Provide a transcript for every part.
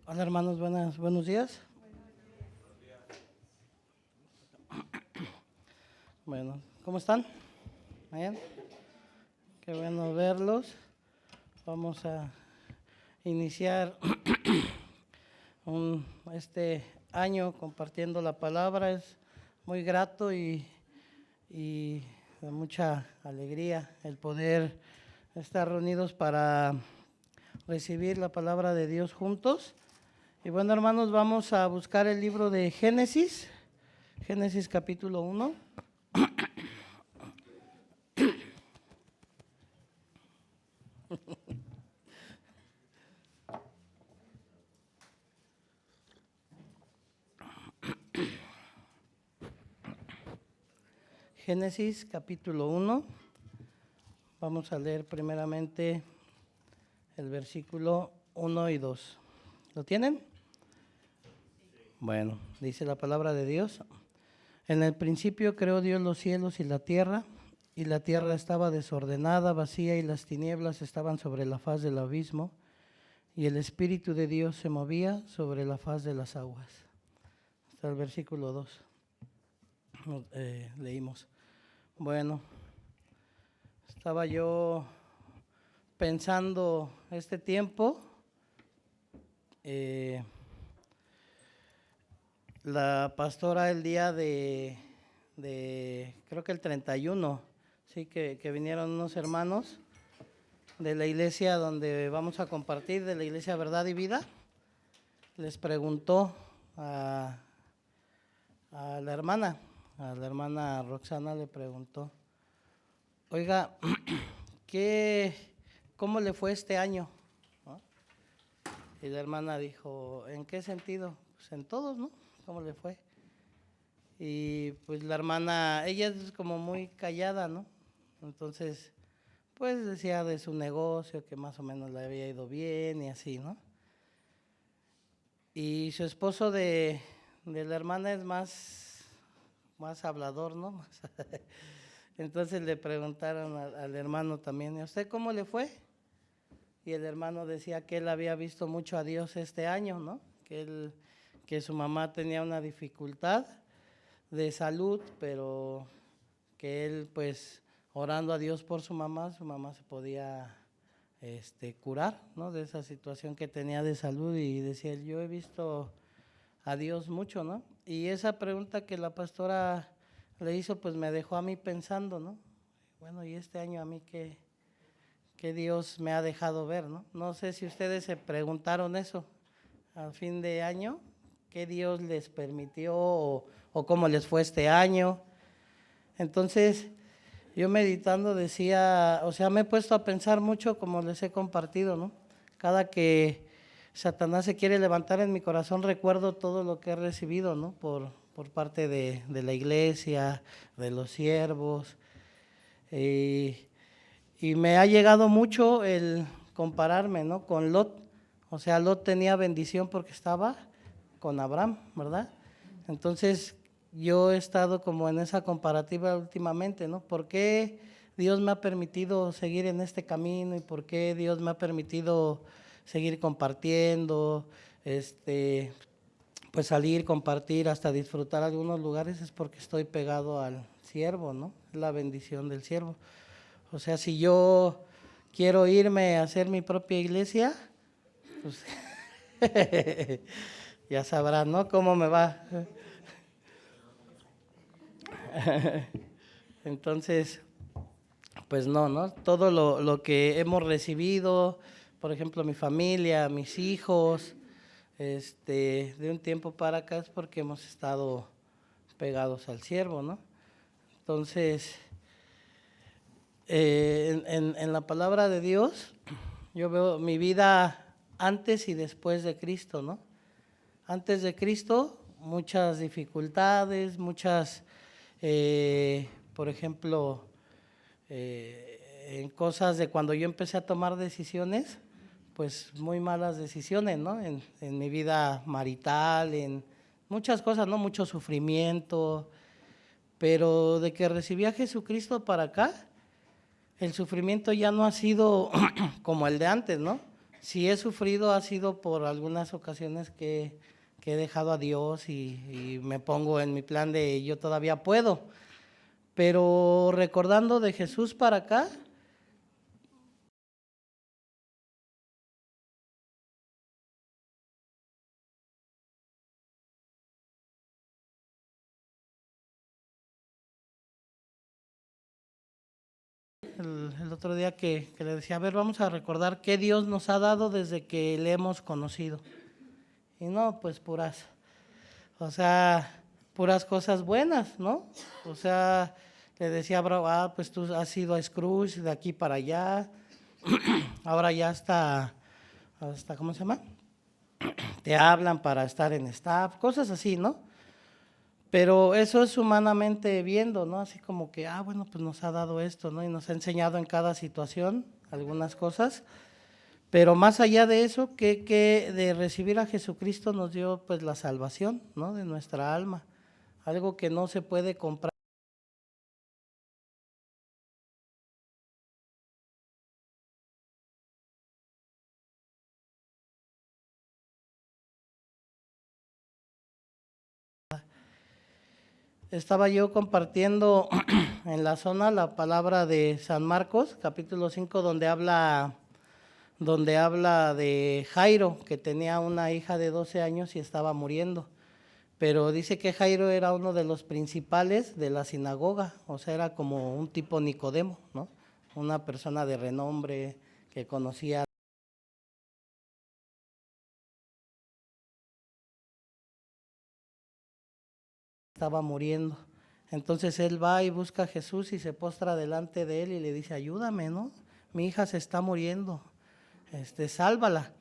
Hola hermanos, buenos días. Bueno, ¿cómo están? Bien, qué bueno verlos. Vamos a iniciar este año compartiendo la palabra. Es muy grato y de mucha alegría el poder estar reunidos para recibir la palabra de Dios juntos. Y bueno, hermanos, vamos a buscar el libro de Génesis capítulo 1. Génesis capítulo 1. Vamos a leer primeramente el versículo 1 y 2. ¿Lo tienen? Bueno, dice la palabra de Dios. En el principio creó Dios los cielos y la tierra estaba desordenada, vacía, y las tinieblas estaban sobre la faz del abismo, y el Espíritu de Dios se movía sobre la faz de las aguas. Hasta el versículo 2 leímos. Bueno, estaba yo pensando este tiempo, la pastora el día de creo que el 31, sí, que vinieron unos hermanos de la iglesia donde vamos a compartir, de la iglesia Verdad y Vida, les preguntó a la hermana Roxana le preguntó, oiga, ¿cómo le fue este año? ¿No? Y la hermana dijo, ¿en qué sentido? Pues en todos, ¿no? ¿Cómo le fue? Y pues la hermana, ella es como muy callada, ¿no? Entonces, pues decía de su negocio que más o menos le había ido bien y así, ¿no? Y su esposo de la hermana es más hablador, ¿no? Entonces le preguntaron al hermano también, ¿y a usted cómo le fue? Y el hermano decía que él había visto mucho a Dios este año, ¿no? Que su mamá tenía una dificultad de salud, pero que él pues orando a Dios por su mamá se podía curar, ¿no? De esa situación que tenía de salud, y decía él, yo he visto a Dios mucho, ¿no? Y esa pregunta que la pastora le hizo pues me dejó a mí pensando, ¿no? Bueno, y este año a mí qué Dios me ha dejado ver, ¿no? No sé si ustedes se preguntaron eso al fin de año, qué Dios les permitió o cómo les fue este año. Entonces, yo meditando decía, o sea, me he puesto a pensar mucho como les he compartido, ¿no? Cada que Satanás se quiere levantar en mi corazón, recuerdo todo lo que he recibido, ¿no? Por parte de la iglesia, de los siervos. Y me ha llegado mucho el compararme, ¿no? Con Lot. O sea, Lot tenía bendición porque estaba con Abraham, ¿verdad? Entonces, yo he estado como en esa comparativa últimamente, ¿no? ¿Por qué Dios me ha permitido seguir en este camino y por qué Dios me ha permitido seguir compartiendo, pues salir, compartir, hasta disfrutar algunos lugares? Es porque estoy pegado al siervo, ¿no? La bendición del siervo. O sea, si yo quiero irme a hacer mi propia iglesia, pues ya sabrán, ¿no? Cómo me va. Entonces, pues no, todo lo que hemos recibido, por ejemplo, mi familia, mis hijos, de un tiempo para acá es porque hemos estado pegados al siervo, ¿no? Entonces, en la palabra de Dios, yo veo mi vida antes y después de Cristo, ¿no? Antes de Cristo, muchas dificultades, por ejemplo, en cosas de cuando yo empecé a tomar decisiones, pues muy malas decisiones, ¿no? En mi vida marital, en muchas cosas, ¿no? Mucho sufrimiento, pero de que recibí a Jesucristo para acá, el sufrimiento ya no ha sido como el de antes, ¿no? si he sufrido ha sido por algunas ocasiones que he dejado a Dios y me pongo en mi plan de yo todavía puedo. Pero recordando de Jesús para acá, el otro día que le decía, a ver, vamos a recordar qué Dios nos ha dado desde que le hemos conocido. Y no, pues puras, o sea, puras cosas buenas, ¿no? O sea, le decía a Bravo, pues tú has ido a Scrooge de aquí para allá, ahora ya hasta, ¿cómo se llama? Te hablan para estar en staff, cosas así, ¿no? Pero eso es humanamente viendo, ¿no? Así como que, bueno, pues nos ha dado esto, ¿no? Y nos ha enseñado en cada situación algunas cosas. Pero más allá de eso, que de recibir a Jesucristo nos dio pues la salvación, ¿no? De nuestra alma, algo que no se puede comprar. Estaba yo compartiendo en la zona la palabra de San Marcos, capítulo 5, donde habla de Jairo, que tenía una hija de 12 años y estaba muriendo. Pero dice que Jairo era uno de los principales de la sinagoga, o sea, era como un tipo Nicodemo, ¿no? Una persona de renombre que conocía. Estaba muriendo. Entonces él va y busca a Jesús y se postra delante de él y le dice, ayúdame, ¿no? Mi hija se está muriendo, sálvala.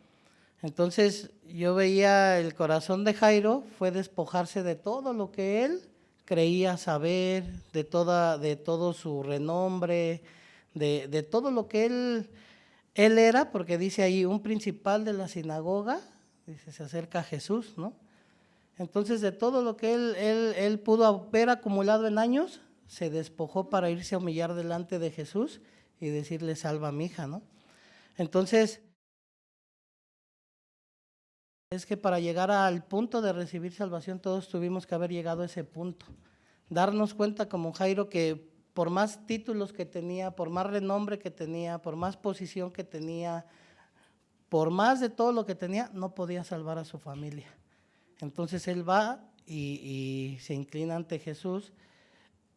Entonces yo veía el corazón de Jairo fue despojarse de todo lo que él creía saber, de todo su renombre, de todo lo que él era, porque dice ahí un principal de la sinagoga, dice, se acerca a Jesús, ¿no? Entonces de todo lo que él pudo haber acumulado en años, se despojó para irse a humillar delante de Jesús y decirle, salva a mi hija, ¿no? Entonces, es que para llegar al punto de recibir salvación todos tuvimos que haber llegado a ese punto. Darnos cuenta como Jairo que por más títulos que tenía, por más renombre que tenía, por más posición que tenía, por más de todo lo que tenía, no podía salvar a su familia. Entonces él va y se inclina ante Jesús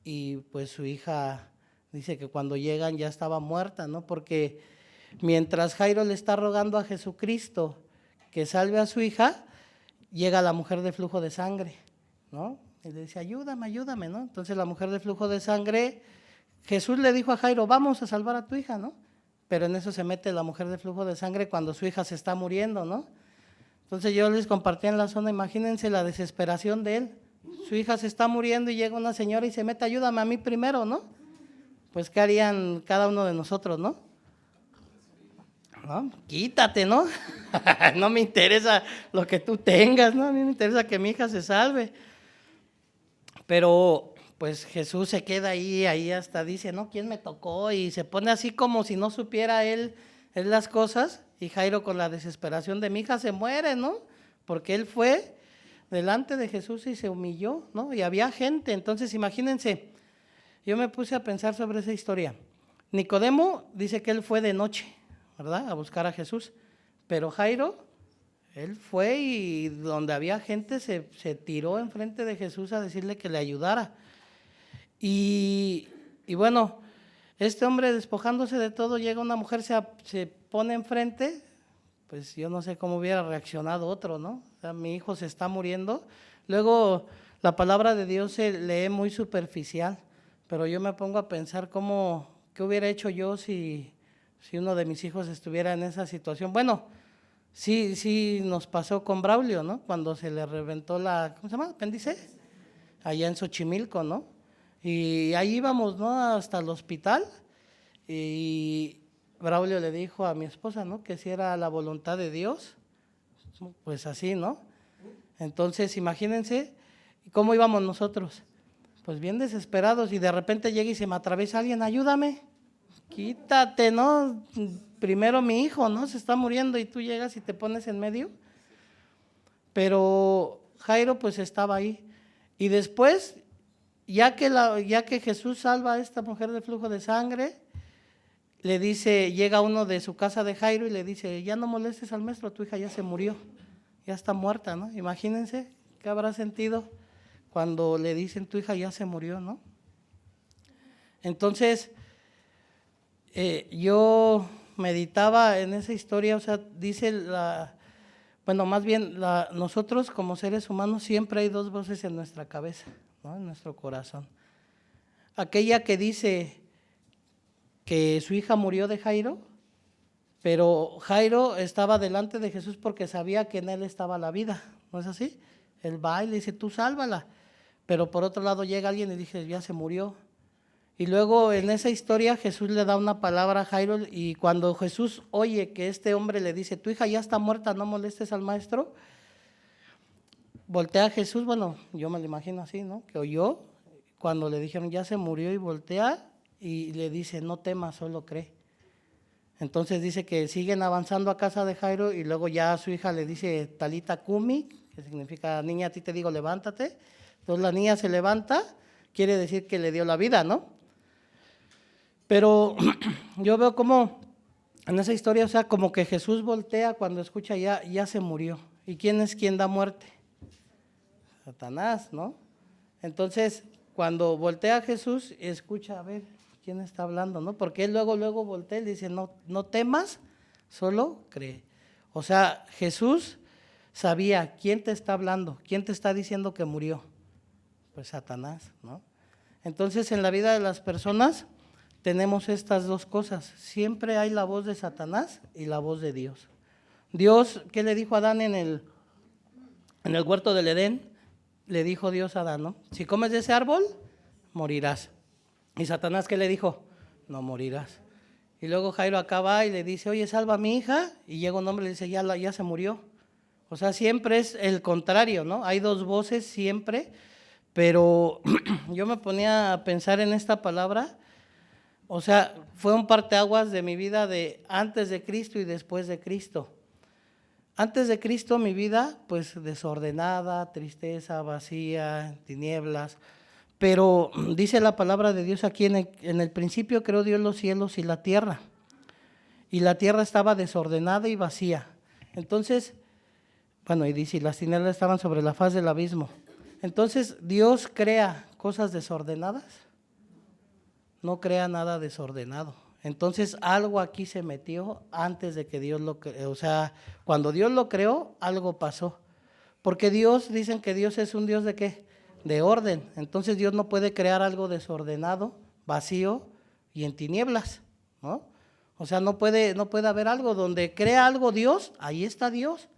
y pues su hija dice que cuando llegan ya estaba muerta, ¿no? Porque mientras Jairo le está rogando a Jesucristo que salve a su hija, llega la mujer de flujo de sangre, ¿no? Y le dice, ayúdame, ¿no? Entonces la mujer de flujo de sangre, Jesús le dijo a Jairo, vamos a salvar a tu hija, ¿no? Pero en eso se mete la mujer de flujo de sangre cuando su hija se está muriendo, ¿no? Entonces yo les compartí en la zona, imagínense la desesperación de él. Su hija se está muriendo y llega una señora y se mete, ayúdame a mí primero, ¿no? Pues ¿qué harían cada uno de nosotros, no? ¿No? Quítate, ¿no? No me interesa lo que tú tengas, ¿no? A mí me interesa que mi hija se salve. Pero pues Jesús se queda ahí hasta dice, ¿no? ¿Quién me tocó? Y se pone así como si no supiera él las cosas. Y Jairo con la desesperación de mi hija se muere, ¿no? Porque él fue delante de Jesús y se humilló, ¿no? Y había gente, entonces imagínense, yo me puse a pensar sobre esa historia. Nicodemo dice que él fue de noche, ¿verdad? A buscar a Jesús. Pero Jairo, él fue y donde había gente se tiró enfrente de Jesús a decirle que le ayudara. Y bueno, este hombre despojándose de todo, llega una mujer, se pone enfrente, pues yo no sé cómo hubiera reaccionado otro, ¿no? O sea, mi hijo se está muriendo. Luego la palabra de Dios se lee muy superficial, pero yo me pongo a pensar qué hubiera hecho yo si uno de mis hijos estuviera en esa situación. Bueno, sí nos pasó con Braulio, ¿no? Cuando se le reventó ¿cómo se llama? ¿Apéndice? Allá en Xochimilco, ¿no? Y ahí íbamos, ¿no? Hasta el hospital y Braulio le dijo a mi esposa, ¿no? Que si era la voluntad de Dios, pues así, ¿no? Entonces, imagínense cómo íbamos nosotros, pues bien desesperados y de repente llega y se me atraviesa alguien, ayúdame, quítate, ¿no? primero mi hijo, ¿no? Se está muriendo y tú llegas y te pones en medio. Pero Jairo pues estaba ahí. Y después, ya que Jesús salva a esta mujer del flujo de sangre, le dice, llega uno de su casa de Jairo y le dice, ya no molestes al maestro, tu hija ya se murió, ya está muerta, ¿no? Imagínense qué habrá sentido cuando le dicen, tu hija ya se murió, ¿no? Entonces, yo meditaba en esa historia, o sea, dice nosotros como seres humanos siempre hay dos voces en nuestra cabeza, ¿no? En nuestro corazón. Aquella que dice que su hija murió de Jairo, pero Jairo estaba delante de Jesús porque sabía que en él estaba la vida, ¿no es así? Él va y le dice, tú sálvala, pero por otro lado llega alguien y dice, ya se murió. Y luego en esa historia Jesús le da una palabra a Jairo y cuando Jesús oye que este hombre le dice, tu hija ya está muerta, no molestes al maestro, voltea a Jesús, bueno, yo me lo imagino así, ¿no? Que oyó cuando le dijeron, ya se murió y voltea y le dice, no temas, solo cree. Entonces dice que siguen avanzando a casa de Jairo y luego ya a su hija le dice, Talita Kumi, que significa, niña, a ti te digo, levántate. Entonces la niña se levanta, quiere decir que le dio la vida, ¿no? Pero yo veo como en esa historia, o sea, como que Jesús voltea cuando escucha ya se murió. ¿Y quién es quien da muerte? Satanás, ¿no? Entonces, cuando voltea a Jesús, escucha, a ver, ¿quién está hablando, no? Porque él luego voltea y le dice, no temas, solo cree. O sea, Jesús sabía quién te está hablando, quién te está diciendo que murió. Pues Satanás, ¿no? Entonces, en la vida de las personas tenemos estas dos cosas. Siempre hay la voz de Satanás y la voz de Dios. Dios, ¿qué le dijo a Adán en el huerto del Edén? Le dijo Dios a Adán, ¿no? Si comes de ese árbol, morirás. ¿Y Satanás qué le dijo? No morirás. Y luego Jairo acaba y le dice, oye, salva a mi hija. Y llega un hombre y le dice, ya se murió. O sea, siempre es el contrario, ¿no? Hay dos voces siempre, pero yo me ponía a pensar en esta palabra. O sea, fue un parteaguas de mi vida de antes de Cristo y después de Cristo. Antes de Cristo mi vida, pues desordenada, tristeza, vacía, tinieblas. Pero dice la palabra de Dios aquí, en el principio creó Dios los cielos y la tierra. Y la tierra estaba desordenada y vacía. Entonces, bueno, y dice, y las tinieblas estaban sobre la faz del abismo. Entonces, ¿Dios crea cosas desordenadas? No crea nada desordenado. Entonces algo aquí se metió antes de que Dios lo creó. O sea, cuando Dios lo creó, algo pasó. Porque Dios, dicen que Dios es un Dios de ¿qué? De orden. Entonces Dios no puede crear algo desordenado, vacío y en tinieblas, ¿no? O sea, no puede haber algo donde crea algo Dios, ahí está Dios,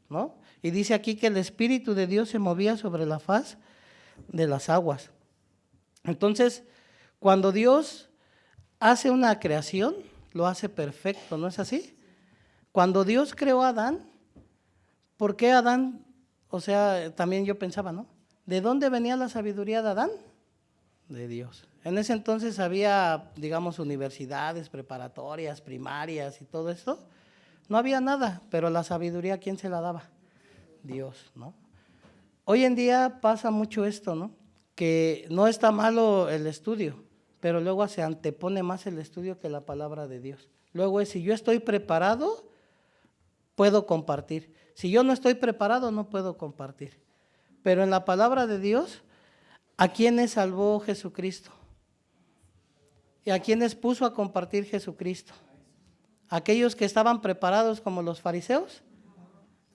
¿no? Y dice aquí que el Espíritu de Dios se movía sobre la faz de las aguas. Entonces, cuando Dios hace una creación, lo hace perfecto, ¿no es así? Cuando Dios creó a Adán, ¿por qué Adán? O sea, también yo pensaba, ¿no? ¿De dónde venía la sabiduría de Adán? De Dios. En ese entonces había, digamos, universidades preparatorias, primarias y todo esto. No había nada, pero la sabiduría, ¿quién se la daba? Dios, ¿no? Hoy en día pasa mucho esto, ¿no? Que no está malo el estudio, pero luego se antepone más el estudio que la palabra de Dios. Luego es, si yo estoy preparado, puedo compartir. Si yo no estoy preparado, no puedo compartir. Pero en la palabra de Dios, ¿a quiénes salvó Jesucristo? ¿Y a quiénes puso a compartir Jesucristo? ¿Aquellos que estaban preparados como los fariseos?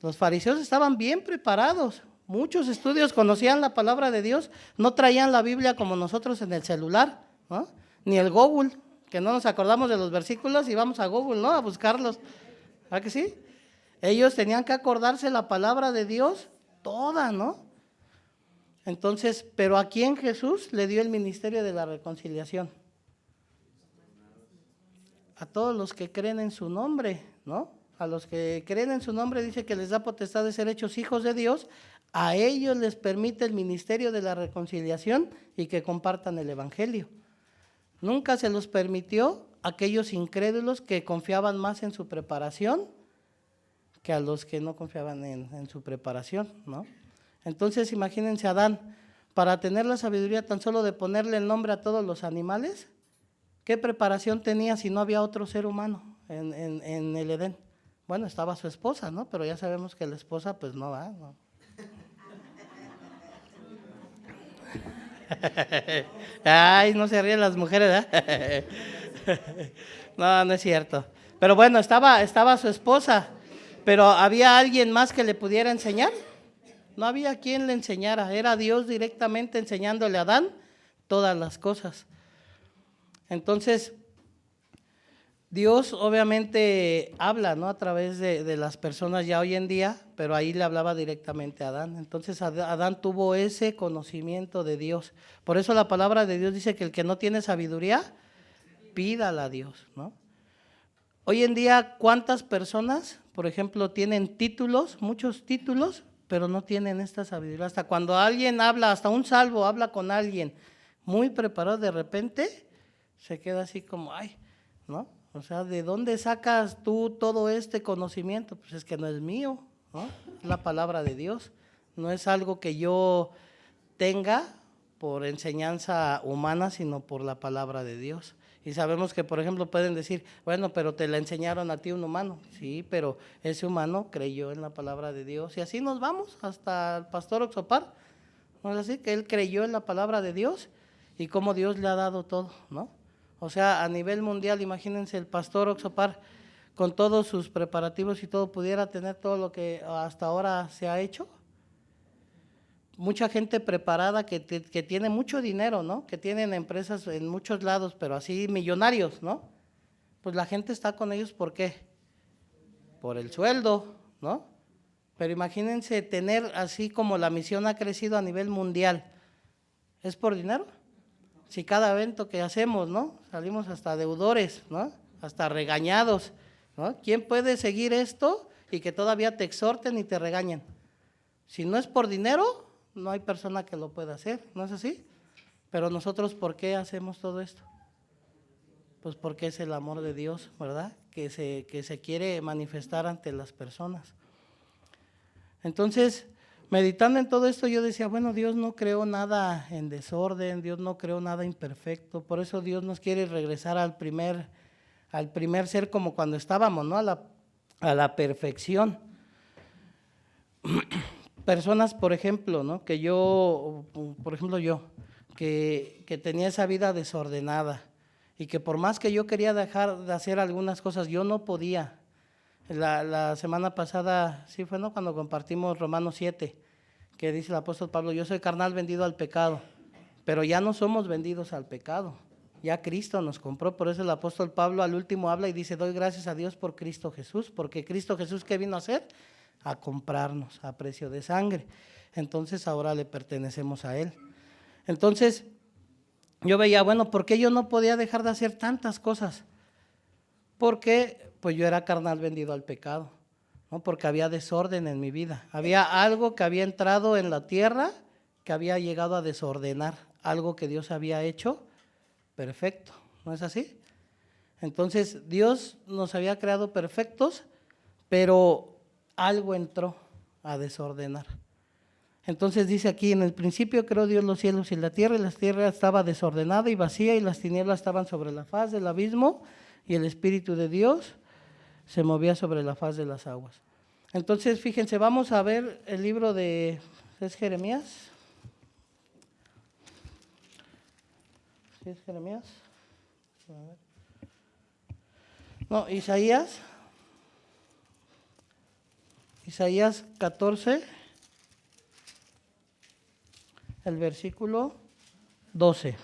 Los fariseos estaban bien preparados. Muchos estudios, conocían la palabra de Dios, no traían la Biblia como nosotros en el celular, ¿no? Ni el Google, que no nos acordamos de los versículos y vamos a Google, ¿no? A buscarlos. ¿Verdad que sí? Ellos tenían que acordarse la palabra de Dios toda, ¿no? Entonces, pero ¿a quién Jesús le dio el ministerio de la reconciliación? A todos los que creen en su nombre, ¿no? A los que creen en su nombre dice que les da potestad de ser hechos hijos de Dios. A ellos les permite el ministerio de la reconciliación y que compartan el evangelio. Nunca se los permitió aquellos incrédulos que confiaban más en su preparación que a los que no confiaban en su preparación, ¿no? Entonces imagínense a Adán, para tener la sabiduría tan solo de ponerle el nombre a todos los animales, ¿qué preparación tenía si no había otro ser humano en el Edén? Bueno, estaba su esposa, ¿no? Pero ya sabemos que la esposa pues no va, ¿no? Ay, no se ríen las mujeres, ¿eh? No, no es cierto. Pero bueno, estaba su esposa, pero ¿había alguien más que le pudiera enseñar? No había quien le enseñara, era Dios directamente enseñándole a Adán todas las cosas. Entonces, Dios obviamente habla, ¿no? A través de las personas ya hoy en día, pero ahí le hablaba directamente a Adán. Entonces Adán tuvo ese conocimiento de Dios. Por eso la palabra de Dios dice que el que no tiene sabiduría, pídala a Dios, ¿no? Hoy en día, ¿cuántas personas, por ejemplo, tienen títulos, muchos títulos, pero no tienen esta sabiduría? Hasta cuando alguien habla, hasta un salvo habla con alguien muy preparado, de repente se queda así como, ay, ¿no? O sea, ¿de dónde sacas tú todo este conocimiento? Pues es que no es mío, ¿no? Es la palabra de Dios, no es algo que yo tenga por enseñanza humana, sino por la palabra de Dios. Y sabemos que, por ejemplo, pueden decir, bueno, pero te la enseñaron a ti un humano. Sí, pero ese humano creyó en la palabra de Dios. Y así nos vamos hasta el pastor Oxopar, ¿no es así? Que él creyó en la palabra de Dios y cómo Dios le ha dado todo, ¿no? O sea, a nivel mundial, imagínense el pastor Oxopar con todos sus preparativos y todo, pudiera tener todo lo que hasta ahora se ha hecho. Mucha gente preparada que tiene mucho dinero, ¿no? Que tienen empresas en muchos lados, pero así millonarios, ¿no? Pues la gente está con ellos, ¿por qué? Por el sueldo, ¿no? Pero imagínense tener así como la misión ha crecido a nivel mundial, ¿es por dinero? Si cada evento que hacemos, ¿no? Salimos hasta deudores, ¿no? Hasta regañados, ¿no? ¿Quién puede seguir esto y que todavía te exhorten y te regañen? Si no es por dinero, no hay persona que lo pueda hacer, ¿no es así? Pero nosotros, ¿por qué hacemos todo esto? Pues porque es el amor de Dios, ¿verdad? Que se quiere manifestar ante las personas. Entonces, meditando en todo esto, yo decía, bueno, Dios no creó nada en desorden, Dios no creó nada imperfecto, por eso Dios nos quiere regresar al primer ser como cuando estábamos, ¿no? A la perfección. Personas, por ejemplo, ¿no? Que tenía esa vida desordenada y que por más que yo quería dejar de hacer algunas cosas, yo no podía. La semana pasada, sí fue, ¿no? Cuando compartimos Romanos 7, que dice el apóstol Pablo, yo soy carnal vendido al pecado, pero ya no somos vendidos al pecado, ya Cristo nos compró. Por eso el apóstol Pablo al último habla y dice, doy gracias a Dios por Cristo Jesús, porque Cristo Jesús, ¿qué vino a hacer? A comprarnos a precio de sangre. Entonces ahora le pertenecemos a Él. Entonces yo veía, bueno, ¿por qué yo no podía dejar de hacer tantas cosas? Porque pues yo era carnal vendido al pecado, ¿no? Porque había desorden en mi vida, había algo que había entrado en la tierra que había llegado a desordenar algo que Dios había hecho perfecto, ¿no es así? Entonces Dios nos había creado perfectos, pero algo entró a desordenar. Entonces dice aquí, en el principio creó Dios los cielos y la tierra estaba desordenada y vacía y las tinieblas estaban sobre la faz del abismo y el Espíritu de Dios se movía sobre la faz de las aguas. Entonces fíjense, vamos a ver el libro de, ¿es Jeremías? ¿Sí es Jeremías? No, Isaías 14, el versículo 12.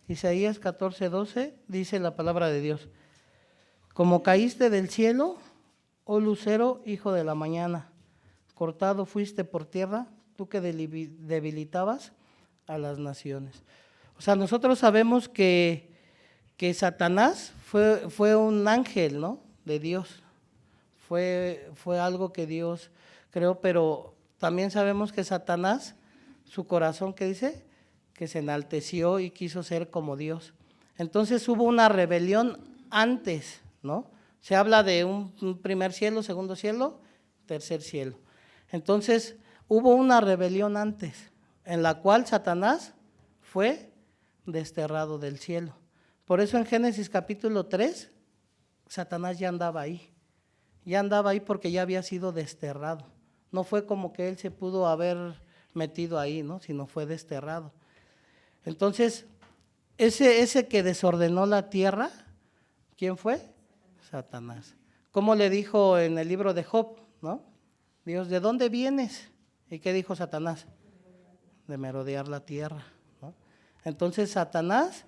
Isaías 14, 12 dice la palabra de Dios, como caíste del cielo, oh lucero, hijo de la mañana, cortado fuiste por tierra, tú que debilitabas a las naciones. O sea, nosotros sabemos que Satanás fue un ángel, ¿no? De Dios, fue algo que Dios creó, pero también sabemos que Satanás, su corazón, ¿qué dice? que se enalteció y quiso ser como Dios. Entonces hubo una rebelión antes, ¿no? Se habla de un primer cielo, segundo cielo, tercer cielo. Entonces hubo una rebelión antes, en la cual Satanás fue desterrado del cielo. Por eso en Génesis capítulo 3, Satanás ya andaba ahí. Ya andaba ahí porque ya había sido desterrado. No fue como que él se pudo haber metido ahí, ¿no? Sino fue desterrado. Entonces, ese que desordenó la tierra, ¿quién fue? Satanás. Como le dijo en el libro de Job, ¿no? Dios, ¿de dónde vienes? ¿Y qué dijo Satanás? De merodear la tierra, ¿no? Entonces, Satanás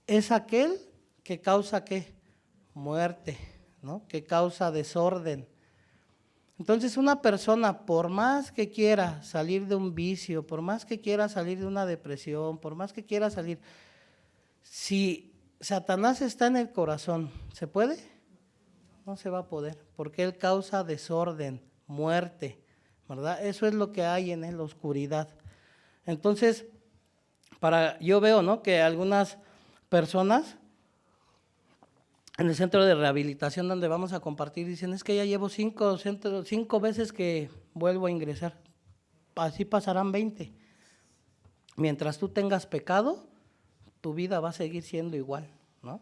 es aquel que causa ¿qué? Muerte, ¿no? Que causa desorden. Entonces una persona, por más que quiera salir de un vicio, por más que quiera salir de una depresión, por más que quiera salir, si Satanás está en el corazón, ¿se puede? No se va a poder, porque él causa desorden, muerte, ¿verdad? Eso es lo que hay en él, la oscuridad. Entonces, yo veo, ¿no?, que algunas personas en el centro de rehabilitación donde vamos a compartir dicen, es que ya llevo 5 veces que vuelvo a ingresar, así pasarán 20. Mientras tú tengas pecado, tu vida va a seguir siendo igual, ¿no?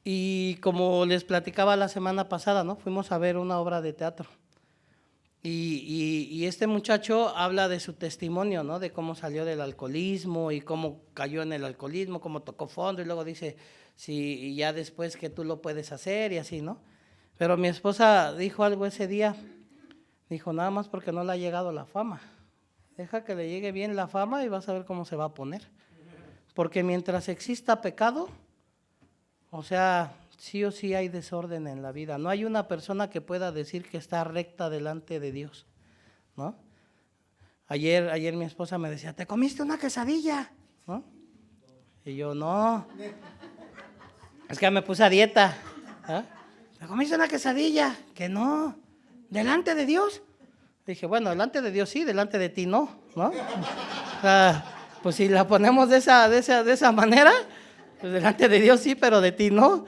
Y como les platicaba la semana pasada, ¿no?, fuimos a ver una obra de teatro y este muchacho habla de su testimonio, ¿no?, de cómo salió del alcoholismo y cómo cayó en el alcoholismo, cómo tocó fondo, y luego dice, sí, y ya después que tú lo puedes hacer y así, ¿no? Pero mi esposa dijo algo ese día, dijo, nada más porque no le ha llegado la fama, deja que le llegue bien la fama y vas a ver cómo se va a poner, porque mientras exista pecado, o sea, sí o sí hay desorden en la vida. No hay una persona que pueda decir que está recta delante de Dios, ¿no? Ayer mi esposa me decía, ¿te comiste una quesadilla? ¿No? Y yo, no, es que me puse a dieta. ¿Eh? ¿Te comiste una quesadilla? Que no, ¿delante de Dios? Dije, bueno, delante de Dios sí, delante de ti no, ¿no? O sea, pues si la ponemos de esa manera, pues delante de Dios sí, pero de ti no.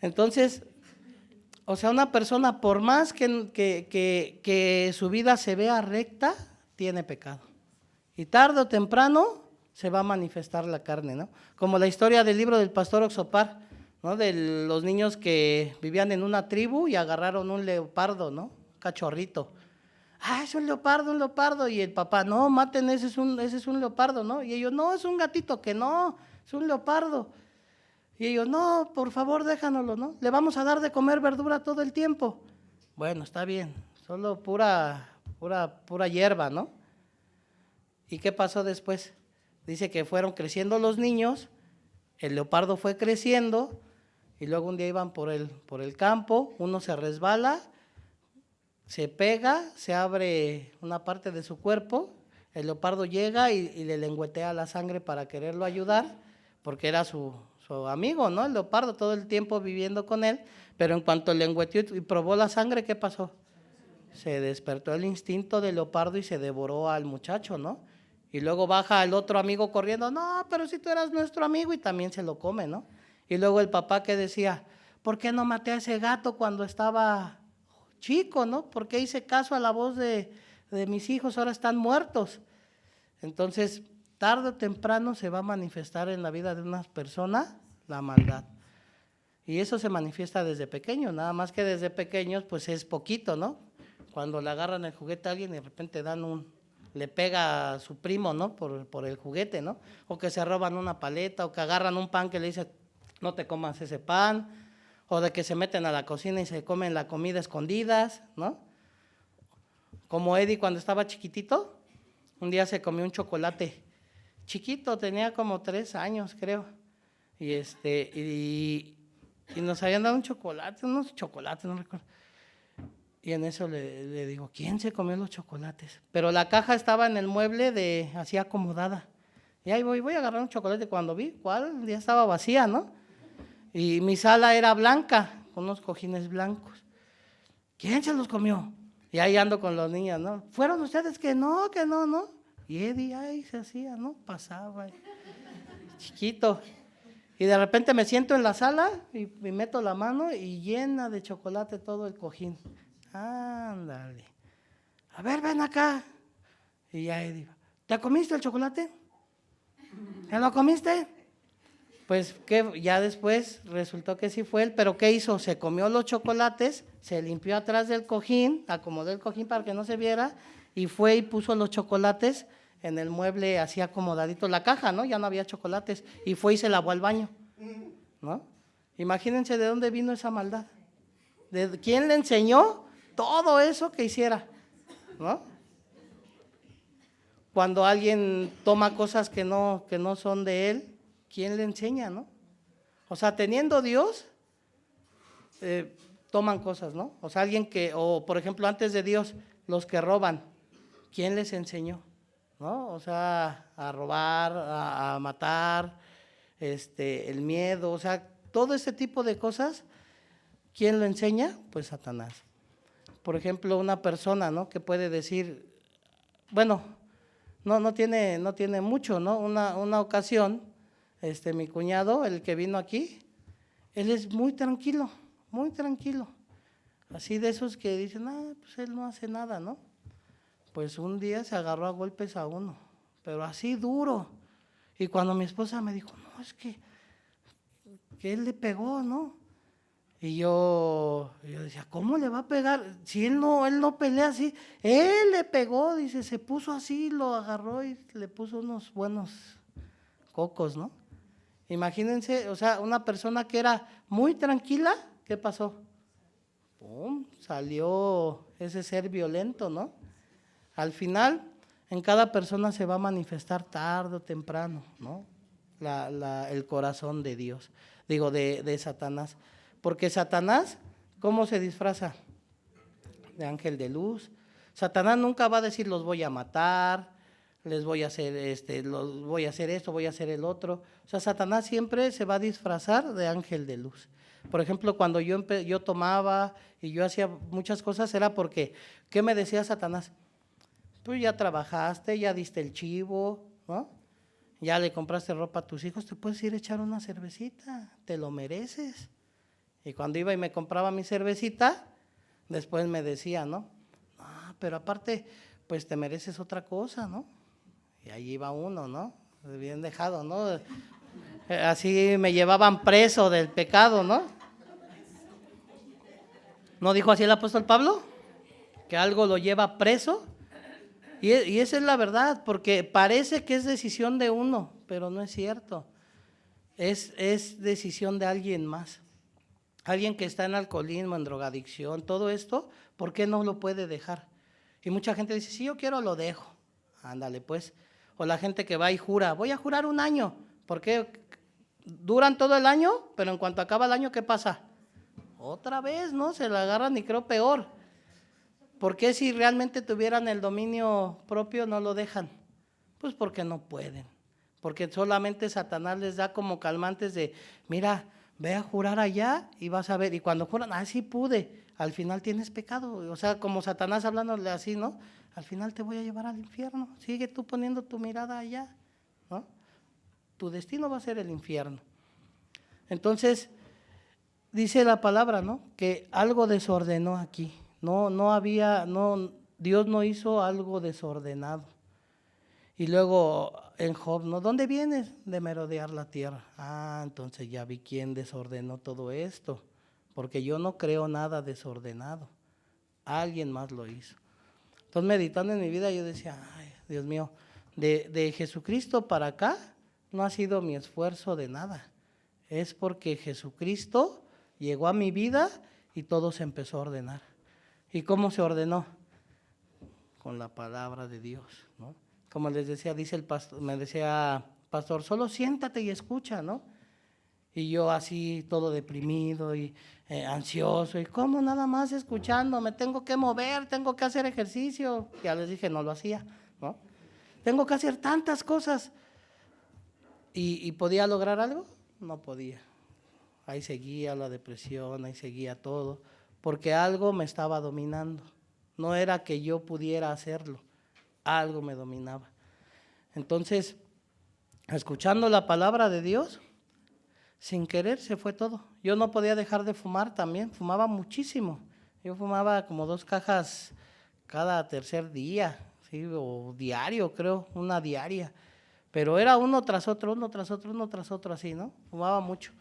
Entonces, o sea, una persona por más que su vida se vea recta, tiene pecado. Y tarde o temprano se va a manifestar la carne, ¿no? Como la historia del libro del pastor Oxopar, ¿no? De los niños que vivían en una tribu y agarraron un leopardo, ¿no? Un cachorrito. Es un leopardo. Y el papá, no, maten, ese es un leopardo, ¿no? Y ellos, no, es un gatito, que no, es un leopardo. Y ellos, no, por favor, déjanoslo, ¿no? Le vamos a dar de comer verdura todo el tiempo. Bueno, está bien, solo pura hierba, ¿no? ¿Y qué pasó después? Dice que fueron creciendo los niños, el leopardo fue creciendo, y luego un día iban por el campo, uno se resbala, se pega, se abre una parte de su cuerpo, el leopardo llega y le lengüetea la sangre para quererlo ayudar, porque era su amigo, ¿no? El leopardo, todo el tiempo viviendo con él, pero en cuanto lengüeteó y probó la sangre, ¿qué pasó? Se despertó el instinto del leopardo y se devoró al muchacho, ¿no? Y luego baja el otro amigo corriendo, no, pero si tú eras nuestro amigo, y también se lo come, ¿no? Y luego el papá que decía, ¿por qué no maté a ese gato cuando estaba chico, ¿no? ¿Por qué hice caso a la voz de mis hijos? Ahora están muertos. Entonces, tarde o temprano se va a manifestar en la vida de una persona la maldad. Y eso se manifiesta desde pequeño, nada más que desde pequeños pues es poquito, ¿no? Cuando le agarran el juguete a alguien y de repente le pega a su primo, ¿no? Por el juguete, ¿no? O que se roban una paleta, o que agarran un pan que le dice, no te comas ese pan, o de que se meten a la cocina y se comen la comida escondidas, ¿no? Como Eddie cuando estaba chiquitito, un día se comió un chocolate chiquito, tenía como 3 años, creo, y nos habían dado unos chocolates, no recuerdo. Y en eso le digo, ¿quién se comió los chocolates? Pero la caja estaba en el mueble así acomodada. Y ahí voy a agarrar un chocolate. Cuando vi, ¿cuál? Ya estaba vacía, ¿no? Y mi sala era blanca, con unos cojines blancos. ¿Quién se los comió? Y ahí ando con los niños, ¿no? ¿Fueron ustedes que no, no? Y Eddie ahí se hacía, ¿no? Pasaba, chiquito. Y de repente me siento en la sala y meto la mano y llena de chocolate todo el cojín. Ándale. A ver, ven acá. Y ya Eddie, ¿te comiste el chocolate? ¿Te lo comiste? Pues que ya después resultó que sí fue él, pero ¿qué hizo? Se comió los chocolates, se limpió atrás del cojín, acomodó el cojín para que no se viera y fue y puso los chocolates en el mueble así acomodadito, la caja, ¿no? Ya no había chocolates y fue y se lavó al baño, ¿no? Imagínense de dónde vino esa maldad, de quién le enseñó todo eso que hiciera, ¿no? Cuando alguien toma cosas que no son de él, ¿quién le enseña, no? O sea, teniendo Dios, toman cosas, ¿no? O sea, alguien que, o por ejemplo, antes de Dios, los que roban, ¿quién les enseñó? ¿No? O sea, a robar, a matar, el miedo, o sea, todo ese tipo de cosas, ¿quién lo enseña? Pues Satanás. Por ejemplo, una persona, ¿no? Que puede decir, bueno, no tiene mucho, ¿no? Una ocasión, mi cuñado, el que vino aquí, él es muy tranquilo, así de esos que dicen, pues él no hace nada, ¿no? Pues un día se agarró a golpes a uno, pero así duro, y cuando mi esposa me dijo, no, es que él le pegó, ¿no? Y yo decía, ¿cómo le va a pegar? Si él no pelea así, él le pegó, dice, se puso así, lo agarró y le puso unos buenos cocos, ¿no? Imagínense, o sea, una persona que era muy tranquila, ¿qué pasó? ¡Pum! Salió ese ser violento, ¿no? Al final, en cada persona se va a manifestar tarde o temprano, ¿no? El corazón de Dios, digo, de Satanás. Porque Satanás, ¿cómo se disfraza? De ángel de luz. Satanás nunca va a decir, los voy a matar, les voy a hacer voy a hacer esto, voy a hacer el otro. O sea, Satanás siempre se va a disfrazar de ángel de luz. Por ejemplo, cuando yo tomaba y yo hacía muchas cosas, era porque, ¿qué me decía Satanás? Pues ya trabajaste, ya diste el chivo, ¿no? Ya le compraste ropa a tus hijos, te puedes ir a echar una cervecita, te lo mereces. Y cuando iba y me compraba mi cervecita, después me decía, ¿no? Pero aparte, pues te mereces otra cosa, ¿no? Y ahí iba uno, ¿no? Bien dejado, ¿no? Así me llevaban preso del pecado, ¿no? ¿No dijo así el apóstol Pablo? Que algo lo lleva preso. Y esa es la verdad, porque parece que es decisión de uno, pero no es cierto. Es decisión de alguien más. Alguien que está en alcoholismo, en drogadicción, todo esto, ¿por qué no lo puede dejar? Y mucha gente dice, si yo quiero lo dejo. Ándale pues. O la gente que va y jura, voy a jurar un año. ¿Por qué? Duran todo el año, pero en cuanto acaba el año, ¿qué pasa? Otra vez, ¿no? Se la agarran y creo peor. ¿Por qué si realmente tuvieran el dominio propio no lo dejan? Pues porque no pueden. Porque solamente Satanás les da como calmantes de, mira, ve a jurar allá y vas a ver. Y cuando juran, sí pude, al final tienes pecado. O sea, como Satanás hablándole así, ¿no? Al final te voy a llevar al infierno. Sigue tú poniendo tu mirada allá, ¿no? Tu destino va a ser el infierno. Entonces, dice la palabra, ¿no? Que algo desordenó aquí. Dios no hizo algo desordenado. Y luego en Job, ¿no? ¿Dónde vienes? De merodear la tierra. Entonces ya vi quién desordenó todo esto, porque yo no creo nada desordenado. Alguien más lo hizo. Entonces meditando en mi vida yo decía, ay, Dios mío, de Jesucristo para acá no ha sido mi esfuerzo de nada. Es porque Jesucristo llegó a mi vida y todo se empezó a ordenar. ¿Y cómo se ordenó? Con la palabra de Dios, ¿no? Como les decía, dice el pastor, me decía, pastor, solo siéntate y escucha, ¿no? Y yo así todo deprimido y ansioso, y cómo nada más escuchando, me tengo que mover, tengo que hacer ejercicio. Ya les dije, no lo hacía, ¿no? Tengo que hacer tantas cosas. ¿Y podía lograr algo? No podía. Ahí seguía la depresión, ahí seguía todo, porque algo me estaba dominando. No era que yo pudiera hacerlo, algo me dominaba. Entonces, escuchando la palabra de Dios, sin querer se fue todo. Yo no podía dejar de fumar también, fumaba muchísimo. Yo fumaba como 2 cajas cada tercer día, ¿sí? O diario, creo, una diaria. Pero era uno tras otro, uno tras otro, uno tras otro, así, ¿no? Fumaba mucho.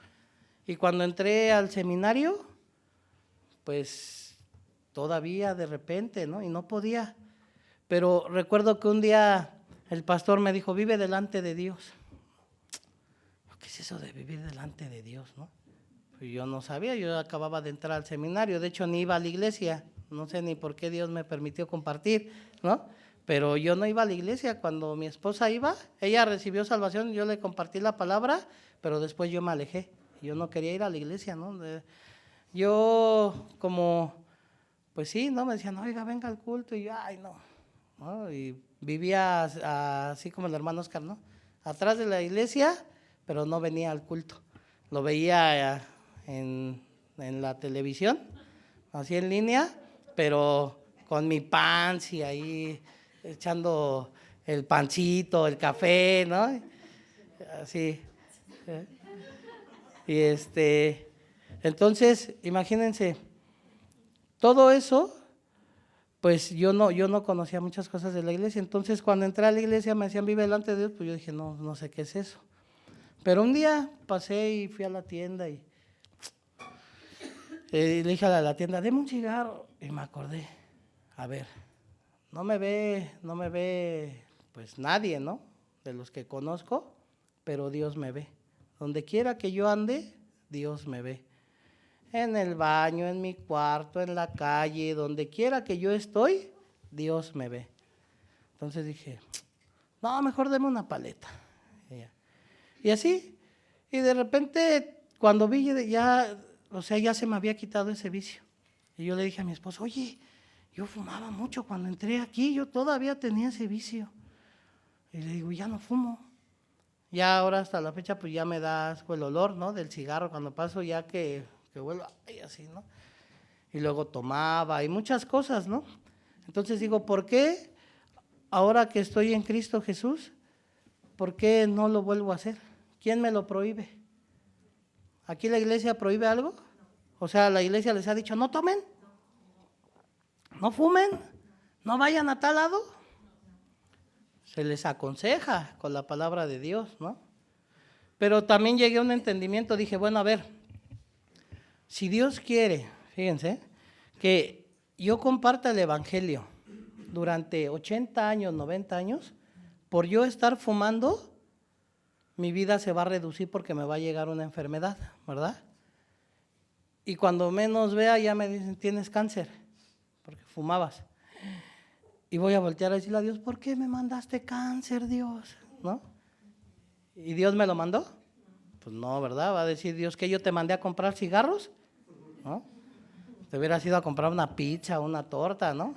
Y cuando entré al seminario, pues todavía de repente, ¿no? Y no podía. Pero recuerdo que un día el pastor me dijo, vive delante de Dios. ¿Qué es eso de vivir delante de Dios, no? Pues yo no sabía, yo acababa de entrar al seminario, de hecho ni iba a la iglesia, no sé ni por qué Dios me permitió compartir, ¿no? Pero yo no iba a la iglesia, cuando mi esposa iba, ella recibió salvación, yo le compartí la palabra, pero después yo me alejé, yo no quería ir a la iglesia, ¿no? Yo como, pues sí, ¿no? Me decían, oiga, venga al culto, y yo, ay, no, y vivía así como el hermano Oscar, ¿no? Atrás de la iglesia, pero no venía al culto, lo veía en la televisión, así en línea, pero con mi pants y ahí echando el pancito, el café, ¿no? Así. Y entonces, imagínense, todo eso, pues yo no conocía muchas cosas de la iglesia. Entonces, cuando entré a la iglesia me decían, vive delante de Dios, pues yo dije, no sé qué es eso. Pero un día pasé y fui a la tienda y le dije a la tienda, deme un cigarro. Y me acordé, a ver, no me ve pues nadie, ¿no? De los que conozco, pero Dios me ve. Donde quiera que yo ande, Dios me ve. En el baño, en mi cuarto, en la calle, donde quiera que yo estoy, Dios me ve. Entonces dije, no, mejor deme una paleta. Y así, y de repente, cuando vi ya se me había quitado ese vicio. Y yo le dije a mi esposo, oye, yo fumaba mucho cuando entré aquí, yo todavía tenía ese vicio. Y le digo, ya no fumo. Ya ahora hasta la fecha, pues ya me da asco el olor, ¿no? Del cigarro, cuando paso ya que vuelvo, ay, así, ¿no? Y luego tomaba y muchas cosas, ¿no? Entonces digo, ¿por qué ahora que estoy en Cristo Jesús, por qué no lo vuelvo a hacer? ¿Quién me lo prohíbe? ¿Aquí la iglesia prohíbe algo? O sea, la iglesia les ha dicho, no tomen, no fumen, no vayan a tal lado. Se les aconseja con la palabra de Dios, ¿no? Pero también llegué a un entendimiento, dije, bueno, a ver, si Dios quiere, fíjense, que yo comparta el evangelio durante 80 años, 90 años, por yo estar fumando, mi vida se va a reducir porque me va a llegar una enfermedad, ¿verdad? Y cuando menos vea ya me dicen, tienes cáncer, porque fumabas. Y voy a voltear a decirle a Dios, ¿por qué me mandaste cáncer, Dios? ¿No? ¿Y Dios me lo mandó? Pues no, ¿verdad? Va a decir Dios que yo te mandé a comprar cigarros, ¿no? Te hubieras ido a comprar una pizza, una torta, ¿no?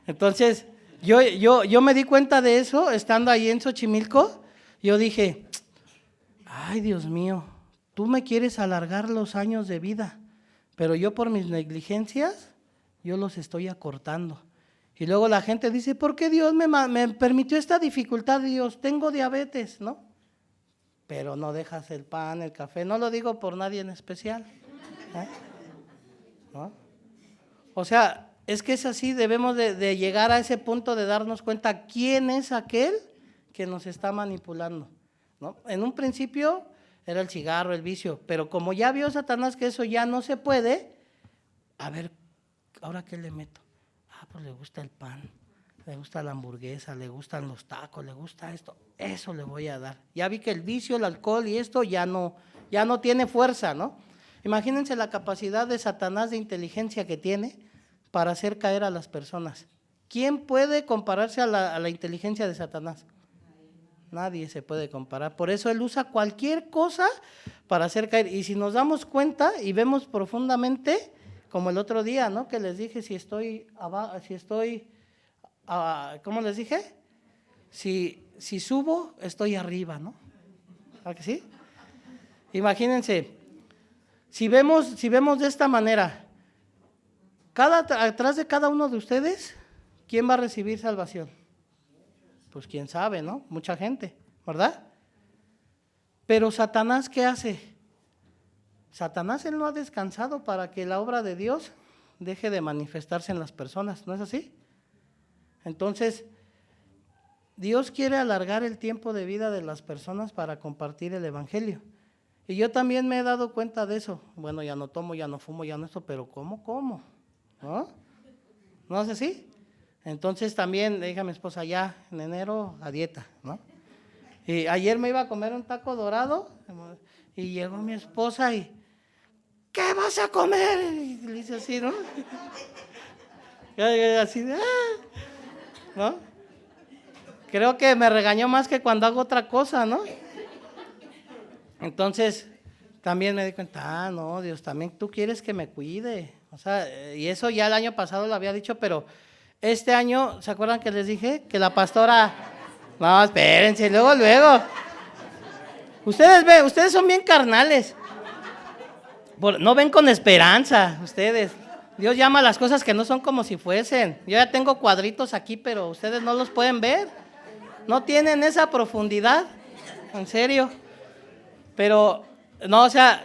Entonces, yo me di cuenta de eso estando ahí en Xochimilco. Yo dije, ay, Dios mío, tú me quieres alargar los años de vida, pero yo por mis negligencias, yo los estoy acortando. Y luego la gente dice, ¿por qué Dios me permitió esta dificultad? Dios, tengo diabetes, ¿no? Pero no dejas el pan, el café, no lo digo por nadie en especial, ¿eh? ¿No? O sea, es que es así, debemos de llegar a ese punto de darnos cuenta quién es aquel que nos está manipulando, ¿no? En un principio era el cigarro, el vicio, pero como ya vio Satanás que eso ya no se puede, a ver, ¿ahora qué le meto? Pues le gusta el pan, le gusta la hamburguesa, le gustan los tacos, le gusta esto, eso le voy a dar. Ya vi que el vicio, el alcohol y esto ya no tiene fuerza, ¿no? Imagínense la capacidad de Satanás de inteligencia que tiene para hacer caer a las personas. ¿Quién puede compararse a la inteligencia de Satanás? Nadie se puede comparar. Por eso él usa cualquier cosa para hacer caer. Y si nos damos cuenta y vemos profundamente, como el otro día, ¿no? Que les dije si estoy abajo, ¿cómo les dije? Si subo, estoy arriba, ¿no? ¿A que sí? Imagínense, si vemos de esta manera, atrás de cada uno de ustedes, ¿quién va a recibir salvación? Pues quién sabe, ¿no? Mucha gente, ¿verdad? Pero Satanás, ¿qué hace? Satanás, él no ha descansado para que la obra de Dios deje de manifestarse en las personas, ¿no es así? Entonces, Dios quiere alargar el tiempo de vida de las personas para compartir el evangelio. Y yo también me he dado cuenta de eso. Bueno, ya no tomo, ya no fumo, ya no esto, pero ¿cómo? ¿No? ¿No es así? Entonces también le dije a mi esposa, ya en enero a dieta, ¿no? Y ayer me iba a comer un taco dorado y llegó mi esposa y, ¿qué vas a comer? Y le dice así, ¿no? Así de, ¿no? Creo que me regañó más que cuando hago otra cosa, ¿no? Entonces, también me di cuenta, no, Dios, también tú quieres que me cuide. O sea, y eso ya el año pasado lo había dicho, pero este año, ¿se acuerdan que les dije? Que la pastora, no, espérense, luego. Ustedes son bien carnales. No ven con esperanza, ustedes. Dios llama las cosas que no son como si fuesen. Yo ya tengo cuadritos aquí, pero ustedes no los pueden ver. No tienen esa profundidad, en serio. Pero, no, o sea,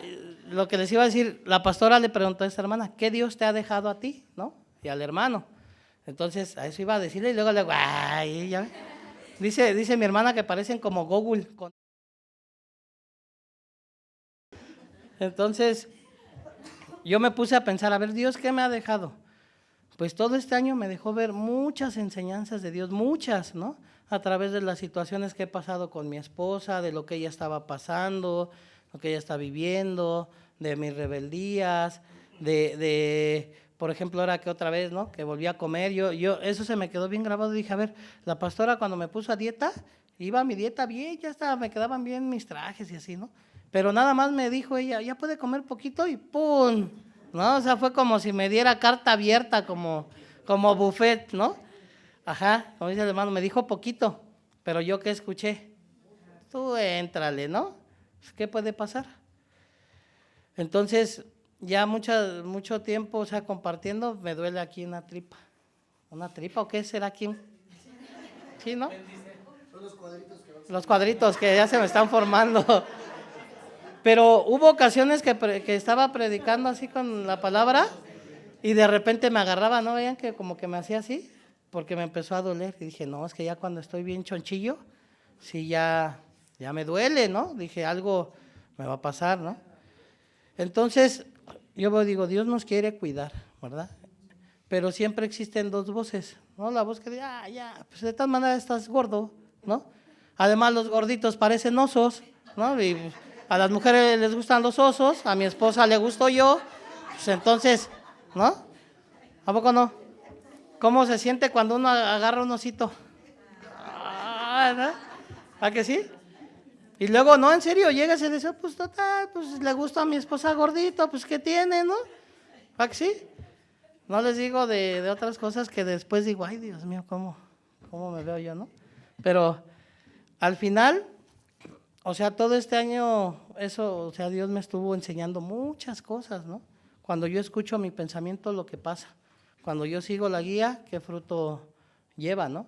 lo que les iba a decir, la pastora le preguntó a esta hermana, ¿qué Dios te ha dejado a ti? ¿No? Y al hermano. Entonces, a eso iba a decirle y luego le digo, ay, ya. Dice mi hermana que parecen como Google. Entonces, yo me puse a pensar, a ver, Dios, ¿qué me ha dejado? Pues todo este año me dejó ver muchas enseñanzas de Dios, muchas, ¿no? A través de las situaciones que he pasado con mi esposa, de lo que ella estaba pasando, lo que ella está viviendo, de mis rebeldías, por ejemplo, ahora que otra vez, ¿no? Que volví a comer, eso se me quedó bien grabado. Dije, a ver, la pastora cuando me puso a dieta, iba a mi dieta bien, ya estaba, me quedaban bien mis trajes y así, ¿no? Pero nada más me dijo ella, ya puede comer poquito y ¡pum! ¿No? O sea, fue como si me diera carta abierta, como buffet, ¿no? Ajá, como dice el hermano, me dijo poquito, pero yo ¿qué escuché? Tú éntrale, ¿no? ¿Qué puede pasar? Entonces, ya mucho tiempo, o sea, compartiendo, me duele aquí una tripa. ¿Una tripa o qué será aquí? ¿Sí, no? Los cuadritos que ya se me están formando. Pero hubo ocasiones que estaba predicando así con la palabra y de repente me agarraba, ¿no? Veían que como que me hacía así, porque me empezó a doler. Y dije, no, es que ya cuando estoy bien chonchillo, sí ya me duele, ¿no? Dije, algo me va a pasar, ¿no? Entonces, yo digo, Dios nos quiere cuidar, ¿verdad? Pero siempre existen dos voces, ¿no? La voz que dice, ya, pues de tal manera estás gordo, ¿no? Además, los gorditos parecen osos, ¿no? Y a las mujeres les gustan los osos, a mi esposa le gusto yo, pues entonces, ¿no? ¿A poco no? ¿Cómo se siente cuando uno agarra un osito? ¿No? ¿A que sí? Y luego, no, en serio, llegas y dices, pues total, pues le gusta a mi esposa gordito, pues ¿qué tiene, no? ¿A que sí? No les digo de otras cosas que después digo, ay, Dios mío, ¿cómo me veo yo, no? Pero al final, o sea, todo este año, o sea, Dios me estuvo enseñando muchas cosas, ¿no? Cuando yo escucho mi pensamiento, lo que pasa. Cuando yo sigo la guía, ¿qué fruto lleva, no?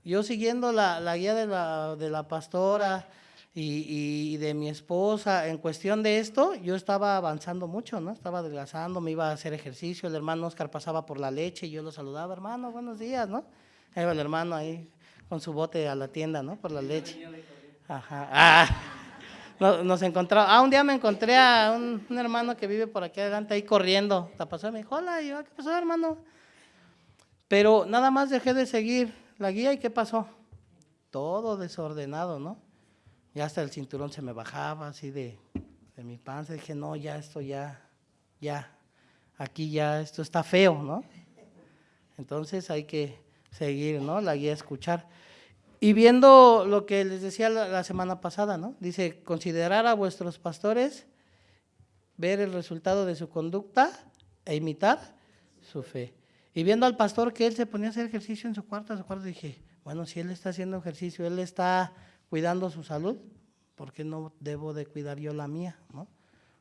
Yo siguiendo la guía de la pastora y de mi esposa, en cuestión de esto, yo estaba avanzando mucho, ¿no? Estaba adelgazando, me iba a hacer ejercicio, el hermano Oscar pasaba por la leche y yo lo saludaba, hermano, buenos días, ¿no? Ahí va el hermano ahí con su bote a la tienda, ¿no? Por la leche. Ajá. Nos encontraba. Un día me encontré a un hermano que vive por aquí adelante ahí corriendo. ¿Te pasó? Me dijo, hola, y yo, ¿qué pasó, hermano? Pero nada más dejé de seguir la guía y ¿qué pasó? Todo desordenado, ¿no? Ya hasta el cinturón se me bajaba así de mi panza. Dije, no, ya esto ya, aquí ya esto está feo, ¿no? Entonces hay que seguir, ¿no? La guía, escuchar. Y viendo lo que les decía la semana pasada, ¿no? Dice, considerar a vuestros pastores, ver el resultado de su conducta e imitar su fe. Y viendo al pastor que él se ponía a hacer ejercicio en su cuarto, dije, bueno, si él está haciendo ejercicio, él está cuidando su salud, ¿por qué no debo de cuidar yo la mía, no?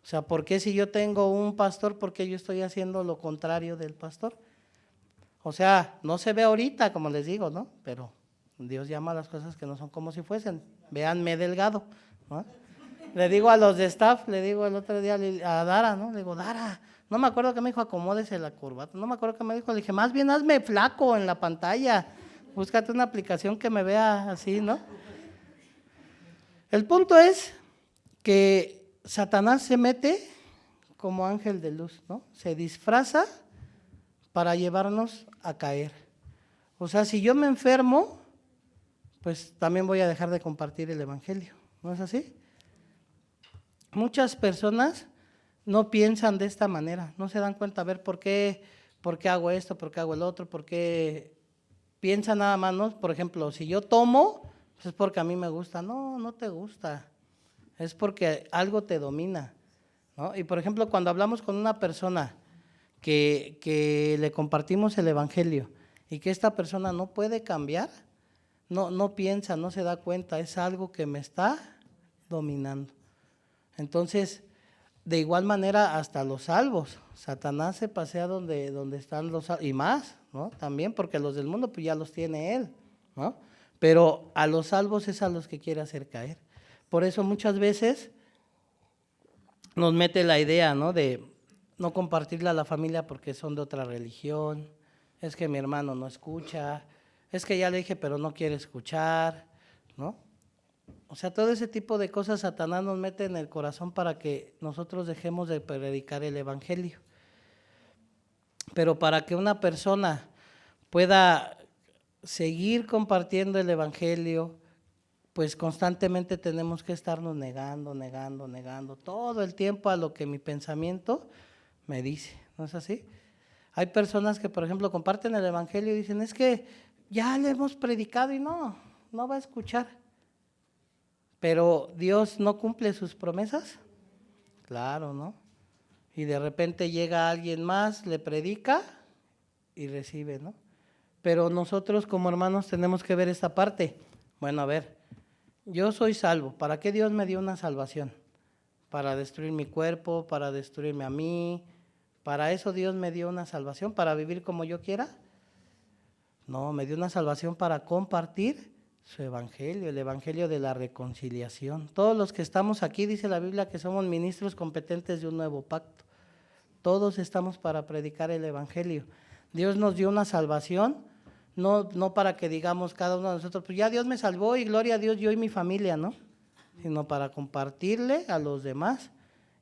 O sea, ¿por qué si yo tengo un pastor, por qué yo estoy haciendo lo contrario del pastor? O sea, no se ve ahorita, como les digo, ¿no? Pero Dios llama a las cosas que no son como si fuesen. Véanme delgado, ¿no? Le digo a los de staff, le digo el otro día a Dara, ¿no? Le digo, Dara, no me acuerdo que me dijo, acomódese la corbata. No me acuerdo que me dijo, le dije, más bien hazme flaco en la pantalla. Búscate una aplicación que me vea así, ¿no? El punto es que Satanás se mete como ángel de luz, ¿no? Se disfraza para llevarnos a caer. O sea, si yo me enfermo, pues también voy a dejar de compartir el evangelio, ¿no es así? Muchas personas no piensan de esta manera, no se dan cuenta, a ver por qué hago esto, por qué hago el otro, por qué piensan nada más, ¿no? Por ejemplo, si yo tomo, pues es porque a mí me gusta. No, no te gusta, es porque algo te domina, ¿no? Y por ejemplo, cuando hablamos con una persona que le compartimos el evangelio y que esta persona no puede cambiar, no piensa, no se da cuenta, es algo que me está dominando. Entonces, de igual manera hasta los salvos, Satanás se pasea donde están los salvos, y más, ¿no? También porque los del mundo pues ya los tiene él, ¿no? Pero a los salvos es a los que quiere hacer caer. Por eso muchas veces nos mete la idea, ¿no? De no compartirle a la familia porque son de otra religión, es que mi hermano no escucha, es que ya le dije pero no quiere escuchar, ¿no? O sea, todo ese tipo de cosas Satanás nos mete en el corazón para que nosotros dejemos de predicar el evangelio. Pero para que una persona pueda seguir compartiendo el evangelio, pues constantemente tenemos que estarnos negando todo el tiempo a lo que mi pensamiento me dice, ¿no es así? Hay personas que, por ejemplo, comparten el evangelio y dicen, es que ya le hemos predicado y no va a escuchar. Pero Dios no cumple sus promesas, claro, ¿no? Y de repente llega alguien más, le predica y recibe, ¿no? Pero nosotros como hermanos tenemos que ver esta parte. Bueno, a ver, yo soy salvo. ¿Para qué Dios me dio una salvación? ¿Para destruir mi cuerpo? ¿Para destruirme a mí? ¿Para eso Dios me dio una salvación? ¿Para vivir como yo quiera? No, me dio una salvación para compartir su evangelio, el evangelio de la reconciliación. Todos los que estamos aquí, dice la Biblia, que somos ministros competentes de un nuevo pacto. Todos estamos para predicar el evangelio. Dios nos dio una salvación, no para que digamos cada uno de nosotros, pues ya Dios me salvó y gloria a Dios yo y mi familia, ¿no? Sino para compartirle a los demás.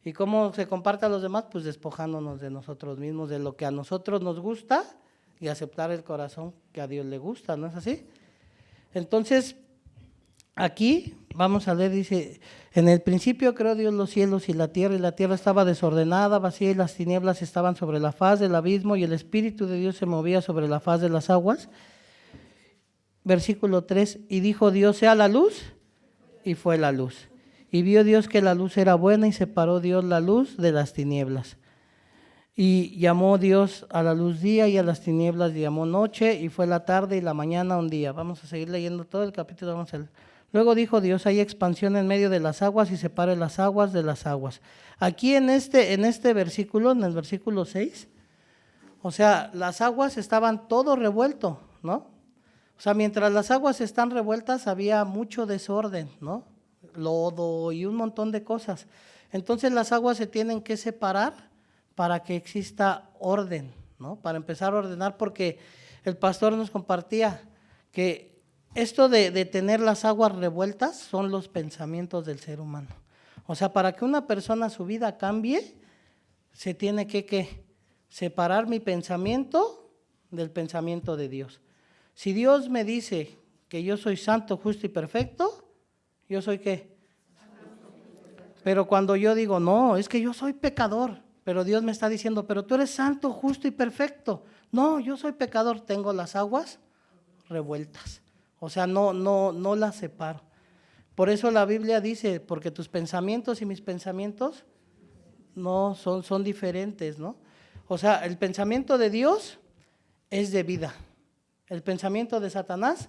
¿Y cómo se comparte a los demás? Pues despojándonos de nosotros mismos, de lo que a nosotros nos gusta y aceptar el corazón que a Dios le gusta, ¿no es así? Entonces, aquí vamos a leer, dice, en el principio creó Dios los cielos y la tierra estaba desordenada, vacía y las tinieblas estaban sobre la faz del abismo y el Espíritu de Dios se movía sobre la faz de las aguas. Versículo 3, y dijo Dios, sea la luz, y fue la luz. Y vio Dios que la luz era buena y separó Dios la luz de las tinieblas. Y llamó Dios a la luz día y a las tinieblas llamó noche, y fue la tarde y la mañana un día. Vamos a seguir leyendo todo el capítulo. Luego dijo Dios, hay expansión en medio de las aguas y separe las aguas de las aguas. Aquí en este versículo, en el versículo 6, o sea, las aguas estaban todo revuelto, ¿no? O sea, mientras las aguas están revueltas había mucho desorden, ¿no? Lodo y un montón de cosas. Entonces las aguas se tienen que separar para que exista orden, ¿no? Para empezar a ordenar, porque el pastor nos compartía que esto de tener las aguas revueltas son los pensamientos del ser humano. O sea, para que una persona su vida cambie, se tiene que separar mi pensamiento del pensamiento de Dios. Si Dios me dice que yo soy santo, justo y perfecto, ¿yo soy qué? Pero cuando yo digo, no, es que yo soy pecador, pero Dios me está diciendo, pero tú eres santo, justo y perfecto. No, yo soy pecador, tengo las aguas revueltas. O sea, no las separo. Por eso la Biblia dice, porque tus pensamientos y mis pensamientos no son diferentes, ¿no? O sea, el pensamiento de Dios es de vida. El pensamiento de Satanás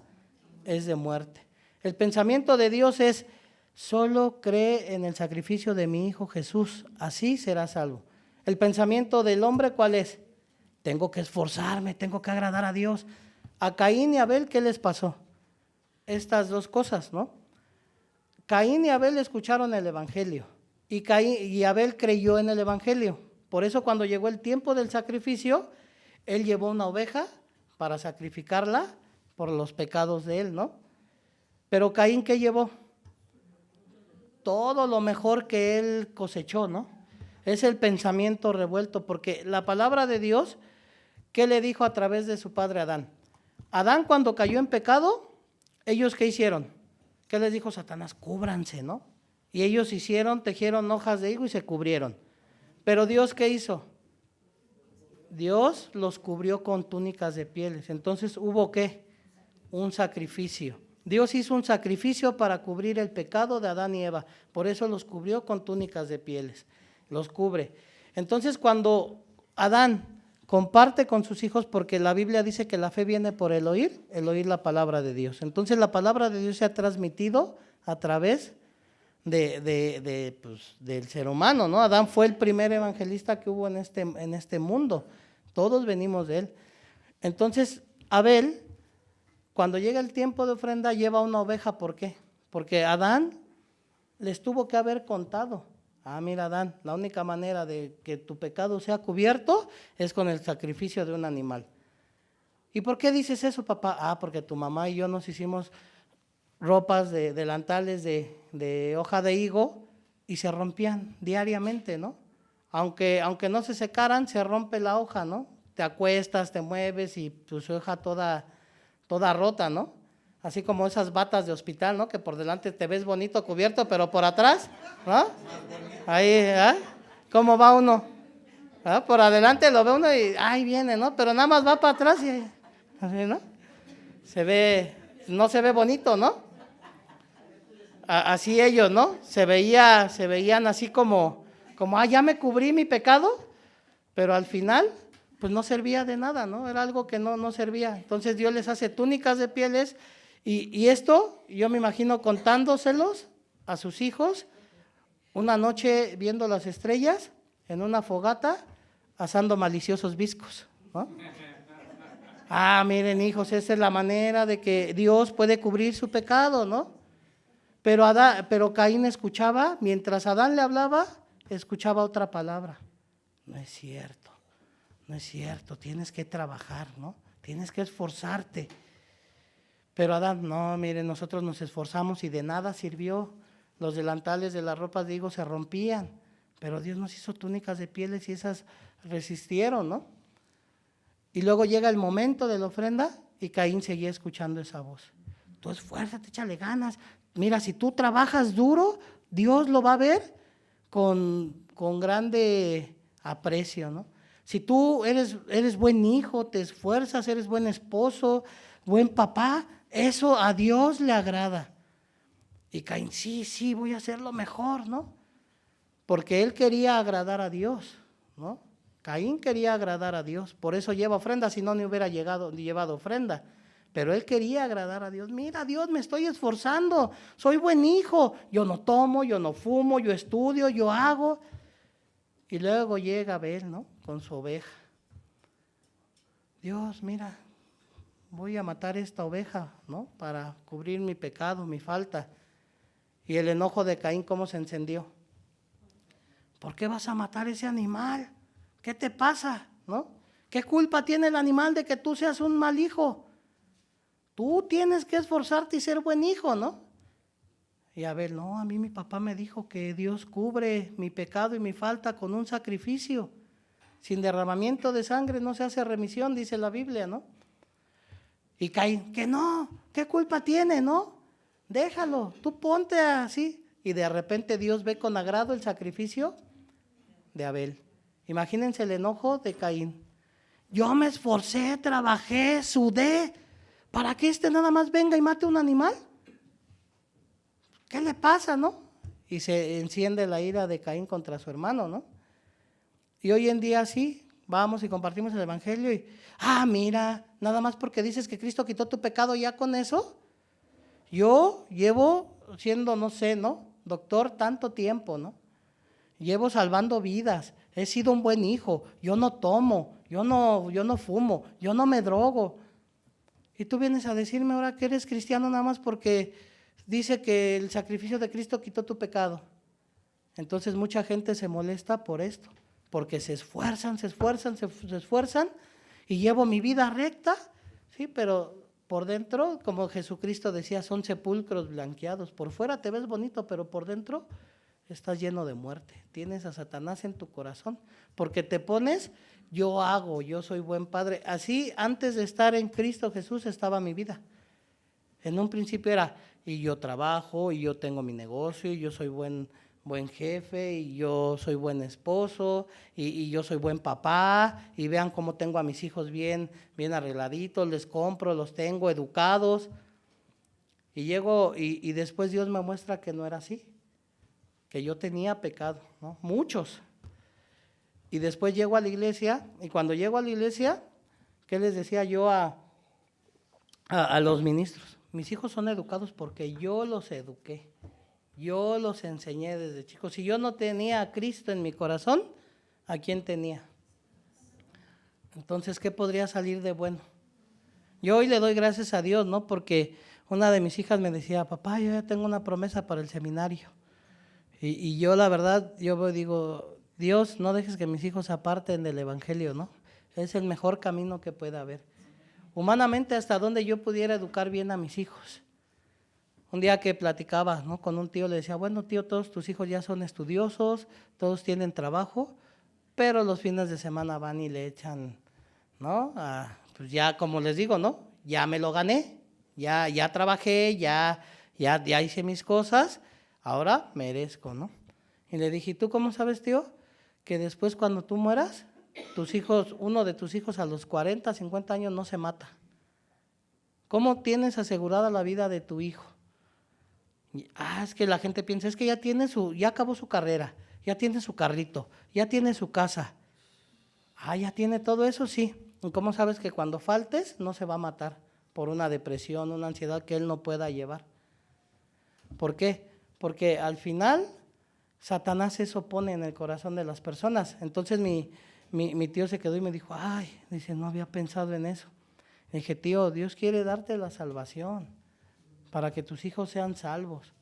es de muerte. El pensamiento de Dios es, solo cree en el sacrificio de mi Hijo Jesús, así serás salvo. El pensamiento del hombre, ¿cuál es? Tengo que esforzarme, tengo que agradar a Dios. A Caín y Abel, ¿qué les pasó? Estas dos cosas, ¿no? Caín y Abel escucharon el evangelio y Abel creyó en el evangelio. Por eso cuando llegó el tiempo del sacrificio, él llevó una oveja para sacrificarla por los pecados de él, ¿no? Pero Caín, ¿qué llevó? Todo lo mejor que él cosechó, ¿no? Es el pensamiento revuelto, porque la palabra de Dios, ¿qué le dijo a través de su padre Adán? Adán, cuando cayó en pecado, ¿ellos qué hicieron? ¿Qué les dijo Satanás? Cúbranse, ¿no? Y ellos tejieron hojas de higo y se cubrieron. Pero Dios, ¿qué hizo? Dios los cubrió con túnicas de pieles. Entonces, ¿hubo qué? Un sacrificio. Dios hizo un sacrificio para cubrir el pecado de Adán y Eva. Por eso los cubrió con túnicas de pieles. Los cubre. Entonces, cuando Adán comparte con sus hijos, porque la Biblia dice que la fe viene por el oír la palabra de Dios. Entonces la palabra de Dios se ha transmitido a través del ser humano, ¿no? Adán fue el primer evangelista que hubo en este mundo. Todos venimos de él. Entonces Abel, cuando llega el tiempo de ofrenda, lleva una oveja. ¿Por qué? Porque Adán les tuvo que haber contado. Mira, Adán, la única manera de que tu pecado sea cubierto es con el sacrificio de un animal. ¿Y por qué dices eso, papá? Porque tu mamá y yo nos hicimos ropas de delantales de hoja de higo y se rompían diariamente, ¿no? Aunque no se secaran, se rompe la hoja, ¿no? Te acuestas, te mueves y tu hoja toda rota, ¿no? Así como esas batas de hospital, ¿no? Que por delante te ves bonito cubierto, pero por atrás, ¿no? Ahí, ¿cómo va uno? Por adelante lo ve uno y ahí viene, ¿no? Pero nada más va para atrás y así, ¿no? No se ve bonito, ¿no? Así ellos, ¿no? Se veían así como, ya me cubrí mi pecado, pero al final, pues no servía de nada, ¿no? Era algo que no servía. Entonces Dios les hace túnicas de pieles y esto, yo me imagino contándoselos a sus hijos, una noche viendo las estrellas en una fogata, asando maliciosos bizcos, ¿no? Miren, hijos, esa es la manera de que Dios puede cubrir su pecado, ¿no? Pero Caín escuchaba, mientras Adán le hablaba, escuchaba otra palabra. No es cierto, tienes que trabajar, ¿no? Tienes que esforzarte. Pero Adán, no, miren, nosotros nos esforzamos y de nada sirvió. Los delantales de las ropas de higo se rompían, pero Dios nos hizo túnicas de pieles y esas resistieron, ¿no? Y luego llega el momento de la ofrenda y Caín seguía escuchando esa voz. Tú esfuérzate, échale ganas. Mira, si tú trabajas duro, Dios lo va a ver con grande aprecio, ¿no? Si tú eres buen hijo, te esfuerzas, eres buen esposo, buen papá, eso a Dios le agrada. Y Caín, sí, voy a hacer lo mejor, ¿no? Porque él quería agradar a Dios, ¿no? Caín quería agradar a Dios, por eso lleva ofrenda, si no, ni hubiera llevado ofrenda. Pero él quería agradar a Dios. Mira, Dios, me estoy esforzando, soy buen hijo, yo no tomo, yo no fumo, yo estudio, yo hago. Y luego llega Abel, ¿no? Con su oveja. Dios, mira, voy a matar esta oveja, ¿no? Para cubrir mi pecado, mi falta. Y el enojo de Caín, ¿cómo se encendió? ¿Por qué vas a matar ese animal? ¿Qué te pasa? ¿No? ¿Qué culpa tiene el animal de que tú seas un mal hijo? Tú tienes que esforzarte y ser buen hijo, ¿no? Y Abel, no, a mí mi papá me dijo que Dios cubre mi pecado y mi falta con un sacrificio. Sin derramamiento de sangre no se hace remisión, dice la Biblia, ¿no? Y Caín, que no, ¿qué culpa tiene, no? Déjalo, tú ponte así. Y de repente Dios ve con agrado el sacrificio de Abel. Imagínense el enojo de Caín. Yo me esforcé, trabajé, sudé, ¿para que nada más venga y mate un animal? ¿Qué le pasa, no? Y se enciende la ira de Caín contra su hermano, ¿no? Y hoy en día sí, vamos y compartimos el evangelio y, mira, nada más porque dices que Cristo quitó tu pecado, ya con eso, Yo llevo siendo, no sé, ¿no? Doctor tanto tiempo, ¿no? Llevo salvando vidas, he sido un buen hijo, yo no tomo, yo no fumo, yo no me drogo. Y tú vienes a decirme ahora que eres cristiano nada más porque dice que el sacrificio de Cristo quitó tu pecado. Entonces mucha gente se molesta por esto, porque se esfuerzan y llevo mi vida recta, sí, pero por dentro, como Jesucristo decía, son sepulcros blanqueados. Por fuera te ves bonito, pero por dentro estás lleno de muerte. Tienes a Satanás en tu corazón, porque te pones, yo hago, yo soy buen padre. Así antes de estar en Cristo Jesús estaba mi vida. En un principio era, y yo trabajo, y yo tengo mi negocio, y yo soy buen jefe, y yo soy buen esposo, y yo soy buen papá, y vean cómo tengo a mis hijos bien arregladitos, les compro, los tengo educados. Y llego, y después Dios me muestra que no era así, que yo tenía pecado, ¿no? Muchos. Y después llego a la iglesia, y cuando llego a la iglesia, ¿qué les decía yo a los ministros? Mis hijos son educados porque yo los eduqué, yo los enseñé desde chicos. Si yo no tenía a Cristo en mi corazón, ¿a quién tenía? Entonces, ¿qué podría salir de bueno? Yo hoy le doy gracias a Dios, ¿no? Porque una de mis hijas me decía, papá, yo ya tengo una promesa para el seminario. Y yo la verdad, yo digo, Dios, no dejes que mis hijos se aparten del evangelio, ¿no? Es el mejor camino que pueda haber. Humanamente, hasta donde yo pudiera educar bien a mis hijos. Un día que platicaba, ¿no?, con un tío, le decía, bueno, tío, todos tus hijos ya son estudiosos, todos tienen trabajo, pero los fines de semana van y le echan, ¿no? Pues ya, como les digo, ¿no? Ya me lo gané, ya trabajé, ya hice mis cosas, ahora merezco, ¿no? Y le dije, ¿y tú cómo sabes, tío? Que después cuando tú mueras, tus hijos, uno de tus hijos a los 40, 50 años no se mata. ¿Cómo tienes asegurada la vida de tu hijo? Es que la gente piensa, es que ya acabó su carrera, ya tiene su carrito, ya tiene su casa. Ya tiene todo eso, sí. ¿Y cómo sabes que cuando faltes no se va a matar por una depresión, una ansiedad que él no pueda llevar? ¿Por qué? Porque al final Satanás eso pone en el corazón de las personas. Entonces mi tío se quedó y me dijo, dice, no había pensado en eso. Le dije, tío, Dios quiere darte la salvación para que tus hijos sean salvos.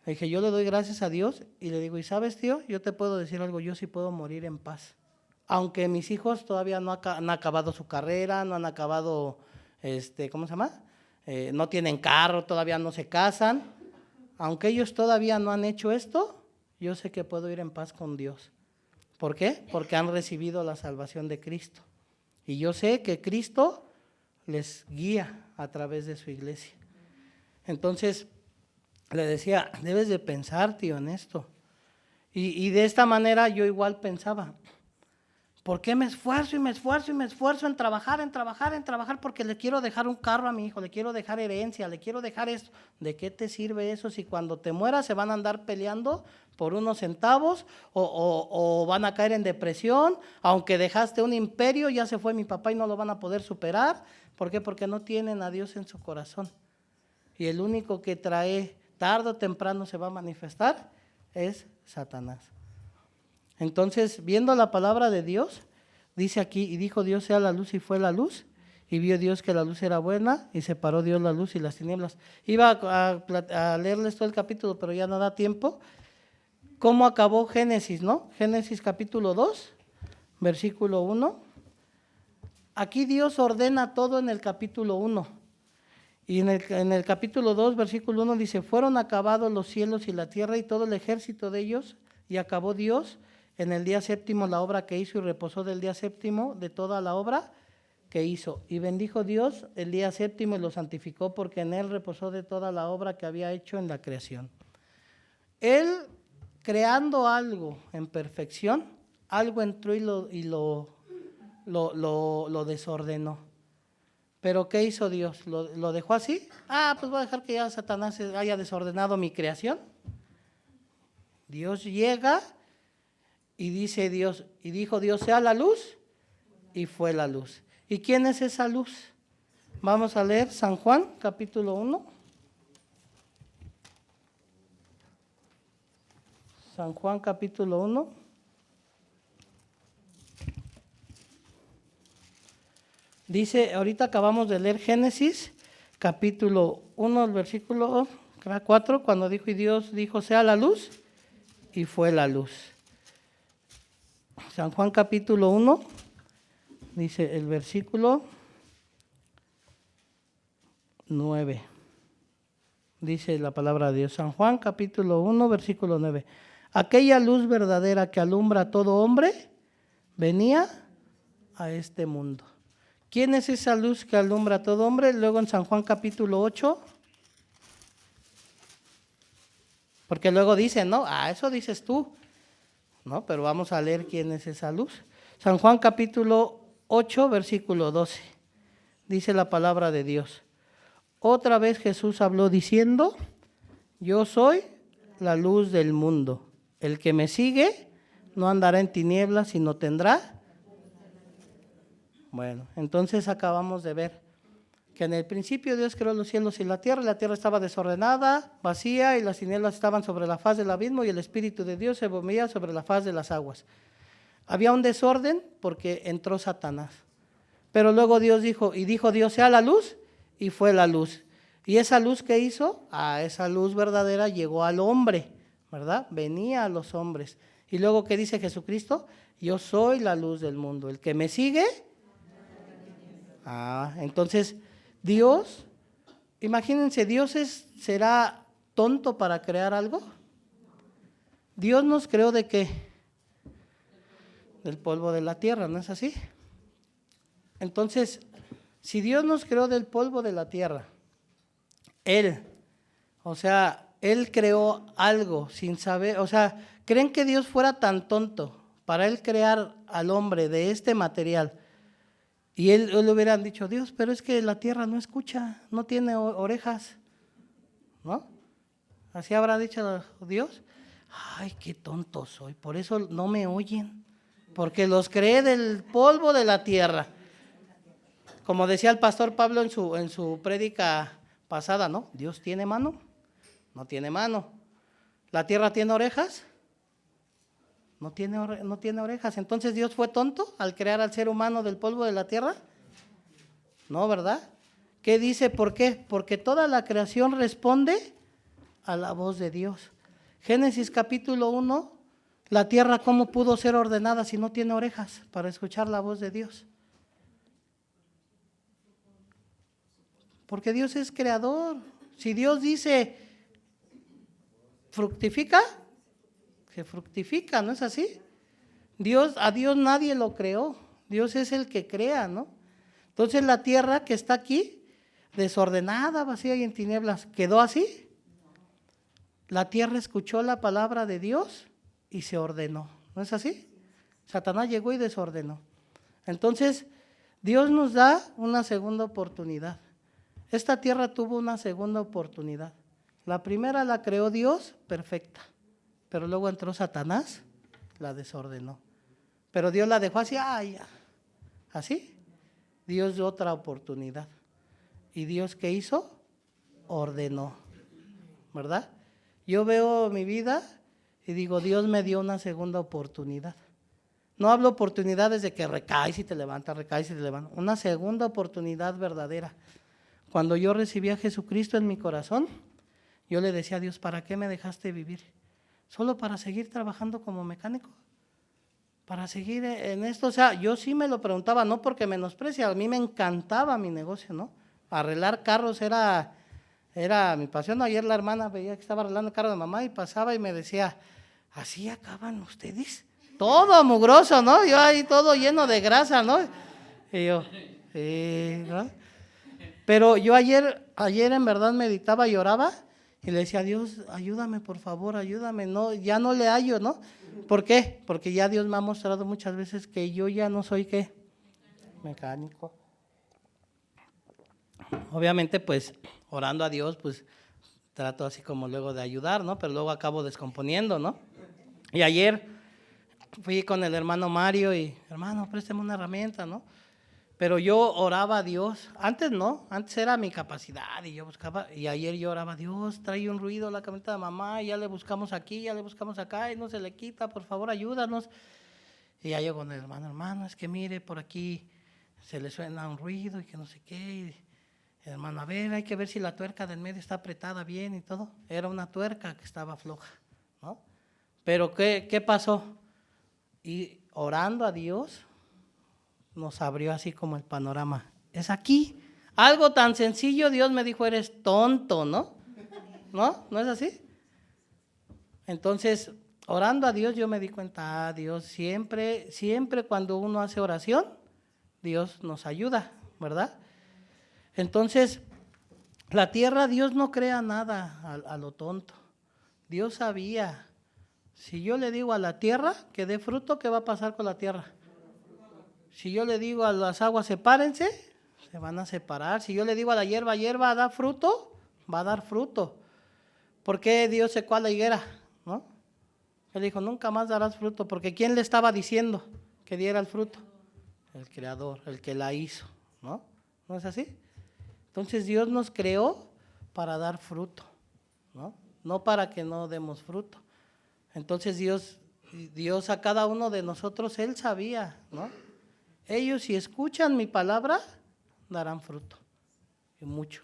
Le dije, yo le doy gracias a Dios y le digo, ¿y sabes, tío? Yo te puedo decir algo, yo sí puedo morir en paz. Aunque mis hijos todavía no han acabado su carrera, no han acabado, ¿cómo se llama? No tienen carro, todavía no se casan. Aunque ellos todavía no han hecho esto, yo sé que puedo ir en paz con Dios. ¿Por qué? Porque han recibido la salvación de Cristo. Y yo sé que Cristo les guía a través de su iglesia. Entonces, le decía, debes de pensar, tío, en esto. Y de esta manera yo igual pensaba, ¿por qué me esfuerzo en trabajar? Porque le quiero dejar un carro a mi hijo, le quiero dejar herencia, le quiero dejar esto. ¿De qué te sirve eso si cuando te mueras se van a andar peleando por unos centavos o van a caer en depresión? Aunque dejaste un imperio, ya se fue mi papá y no lo van a poder superar. ¿Por qué? Porque no tienen a Dios en su corazón. Y el único que trae, tarde o temprano se va a manifestar, es Satanás. Entonces, viendo la palabra de Dios, dice aquí, y dijo Dios sea la luz y fue la luz, y vio Dios que la luz era buena, y separó Dios la luz y las tinieblas. Iba a leerles todo el capítulo, pero ya no da tiempo. ¿Cómo acabó Génesis, no? Génesis capítulo 2, versículo 1. Aquí Dios ordena todo en el capítulo 1. Y en el capítulo 2, versículo 1 dice, fueron acabados los cielos y la tierra y todo el ejército de ellos, y acabó Dios en el día séptimo la obra que hizo y reposó del día séptimo de toda la obra que hizo. Y bendijo Dios el día séptimo y lo santificó porque en él reposó de toda la obra que había hecho en la creación. Él, creando algo en perfección, algo entró y lo desordenó. ¿Pero qué hizo Dios? ¿Lo dejó así? Pues voy a dejar que ya Satanás haya desordenado mi creación. Dios llega y dice Dios, y dijo Dios, sea la luz, y fue la luz. ¿Y quién es esa luz? Vamos a leer San Juan, capítulo 1. San Juan capítulo 1. Dice, ahorita acabamos de leer Génesis capítulo 1, el versículo 4, cuando dijo y Dios dijo sea la luz, y fue la luz. San Juan capítulo 1, dice el versículo 9. Dice la palabra de Dios. San Juan capítulo 1, versículo 9. Aquella luz verdadera que alumbra a todo hombre venía a este mundo. ¿Quién es esa luz que alumbra a todo hombre? Luego en San Juan capítulo 8. Porque luego dicen, ¿no? Eso dices tú. No, pero vamos a leer quién es esa luz. San Juan capítulo 8, versículo 12. Dice la palabra de Dios. Otra vez Jesús habló diciendo, yo soy la luz del mundo. El que me sigue no andará en tinieblas, sino tendrá. Bueno, entonces acabamos de ver que en el principio Dios creó los cielos y la tierra estaba desordenada, vacía, y las tinieblas estaban sobre la faz del abismo, y el Espíritu de Dios se movía sobre la faz de las aguas. Había un desorden porque entró Satanás. Pero luego Dios dijo, y dijo Dios sea la luz, y fue la luz. ¿Y esa luz qué hizo? Esa luz verdadera llegó al hombre, ¿verdad? Venía a los hombres. Y luego ¿qué dice Jesucristo? Yo soy la luz del mundo. El que me sigue. Entonces Dios, imagínense, Dios ¿será tonto para crear algo? Dios nos creó ¿de qué? Del polvo de la tierra, ¿no es así? Entonces, si Dios nos creó del polvo de la tierra, Él creó algo sin saber, ¿creen que Dios fuera tan tonto para Él crear al hombre de este material? Y él le hubieran dicho, Dios, pero es que la tierra no escucha, no tiene orejas, ¿no? Así habrá dicho Dios. Ay, qué tonto soy, por eso no me oyen, porque los creé del polvo de la tierra. Como decía el pastor Pablo en su prédica pasada, ¿no? Dios tiene mano, no tiene mano. ¿La tierra tiene orejas? No tiene orejas. Entonces Dios fue tonto al crear al ser humano del polvo de la tierra. No, ¿verdad? ¿Qué dice? ¿Por qué? Porque toda la creación responde a la voz de Dios. Génesis capítulo 1, la tierra ¿cómo pudo ser ordenada si no tiene orejas para escuchar la voz de Dios? Porque Dios es creador. Si Dios dice, fructifica, se fructifica, ¿no es así? A Dios nadie lo creó, Dios es el que crea, ¿no? Entonces la tierra que está aquí, desordenada, vacía y en tinieblas, ¿quedó así? La tierra escuchó la palabra de Dios y se ordenó, ¿no es así? Satanás llegó y desordenó. Entonces Dios nos da una segunda oportunidad. Esta tierra tuvo una segunda oportunidad. La primera la creó Dios, perfecta. Pero luego entró Satanás, la desordenó. Pero Dios la dejó así, ya. ¿Así? Dios dio otra oportunidad. ¿Y Dios qué hizo? Ordenó, ¿verdad? Yo veo mi vida y digo, Dios me dio una segunda oportunidad. No hablo oportunidades de que recaes y te levantas, recaes y te levantas. Una segunda oportunidad verdadera. Cuando yo recibí a Jesucristo en mi corazón, yo le decía a Dios, ¿para qué me dejaste vivir? ¿Solo para seguir trabajando como mecánico? ¿Para seguir en esto? Yo sí me lo preguntaba, no porque menosprecia, a mí me encantaba mi negocio, ¿no? Arreglar carros era mi pasión. Ayer la hermana veía que estaba arreglando el carro de mamá y pasaba y me decía, ¿así acaban ustedes? Todo mugroso, ¿no? Yo ahí todo lleno de grasa, ¿no? Y yo, ¿no? Pero yo ayer en verdad meditaba y oraba y le decía, Dios, ayúdame, por favor, ayúdame. No, ya no le hallo, ¿no? ¿Por qué? Porque ya Dios me ha mostrado muchas veces que yo ya no soy, ¿qué? Mecánico. Obviamente, pues, orando a Dios, pues, trato así como luego de ayudar, ¿no? Pero luego acabo descomponiendo, ¿no? Y ayer fui con el hermano Mario y, hermano, présteme una herramienta, ¿no? Pero yo oraba a Dios, antes no, antes era mi capacidad y yo buscaba, y ayer yo oraba, Dios, trae un ruido la camioneta de mamá, y ya le buscamos aquí, ya le buscamos acá, y no se le quita, por favor ayúdanos. Y ya llegó con el hermano, es que mire, por aquí se le suena un ruido y que no sé qué. Y el hermano, a ver, hay que ver si la tuerca del medio está apretada bien y todo. Era una tuerca que estaba floja, ¿no? Pero ¿qué pasó? Y orando a Dios, nos abrió así como el panorama. Es aquí. Algo tan sencillo, Dios me dijo, eres tonto, ¿no? ¿No? ¿No es así? Entonces, orando a Dios, yo me di cuenta, Dios, siempre cuando uno hace oración, Dios nos ayuda, ¿verdad? Entonces, la tierra, Dios no crea nada a lo tonto. Dios sabía. Si yo le digo a la tierra que dé fruto, ¿qué va a pasar con la tierra? Si yo le digo a las aguas, sepárense, se van a separar. Si yo le digo a la hierba, da fruto, va a dar fruto. ¿Por qué Dios secó a la higuera? ¿No? Él dijo, nunca más darás fruto, porque ¿quién le estaba diciendo que diera el fruto? El Creador, el que la hizo, ¿no? ¿No es así? Entonces Dios nos creó para dar fruto, ¿no? No para que no demos fruto. Entonces Dios a cada uno de nosotros, Él sabía, ¿no? Ellos si escuchan mi palabra, darán fruto, y mucho.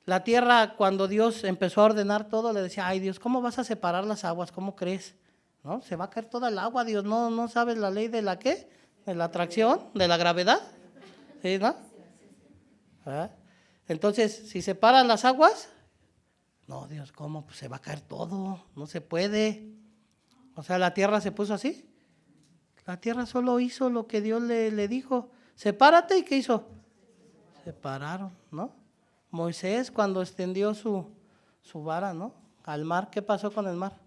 La tierra, cuando Dios empezó a ordenar todo, le decía, ay Dios, ¿cómo vas a separar las aguas? ¿Cómo crees? ¿No? Se va a caer toda el agua, Dios, ¿no sabes la ley de la qué? De la atracción, de la gravedad, ¿sí, no? ¿Ah? Entonces, si separan las aguas, no, Dios, ¿cómo? Pues se va a caer todo, no se puede. O sea, la tierra se puso así. La tierra solo hizo lo que Dios le dijo. Sepárate, ¿y qué hizo? Separaron, ¿no? Moisés cuando extendió su vara, ¿no? Al mar, ¿qué pasó con el mar?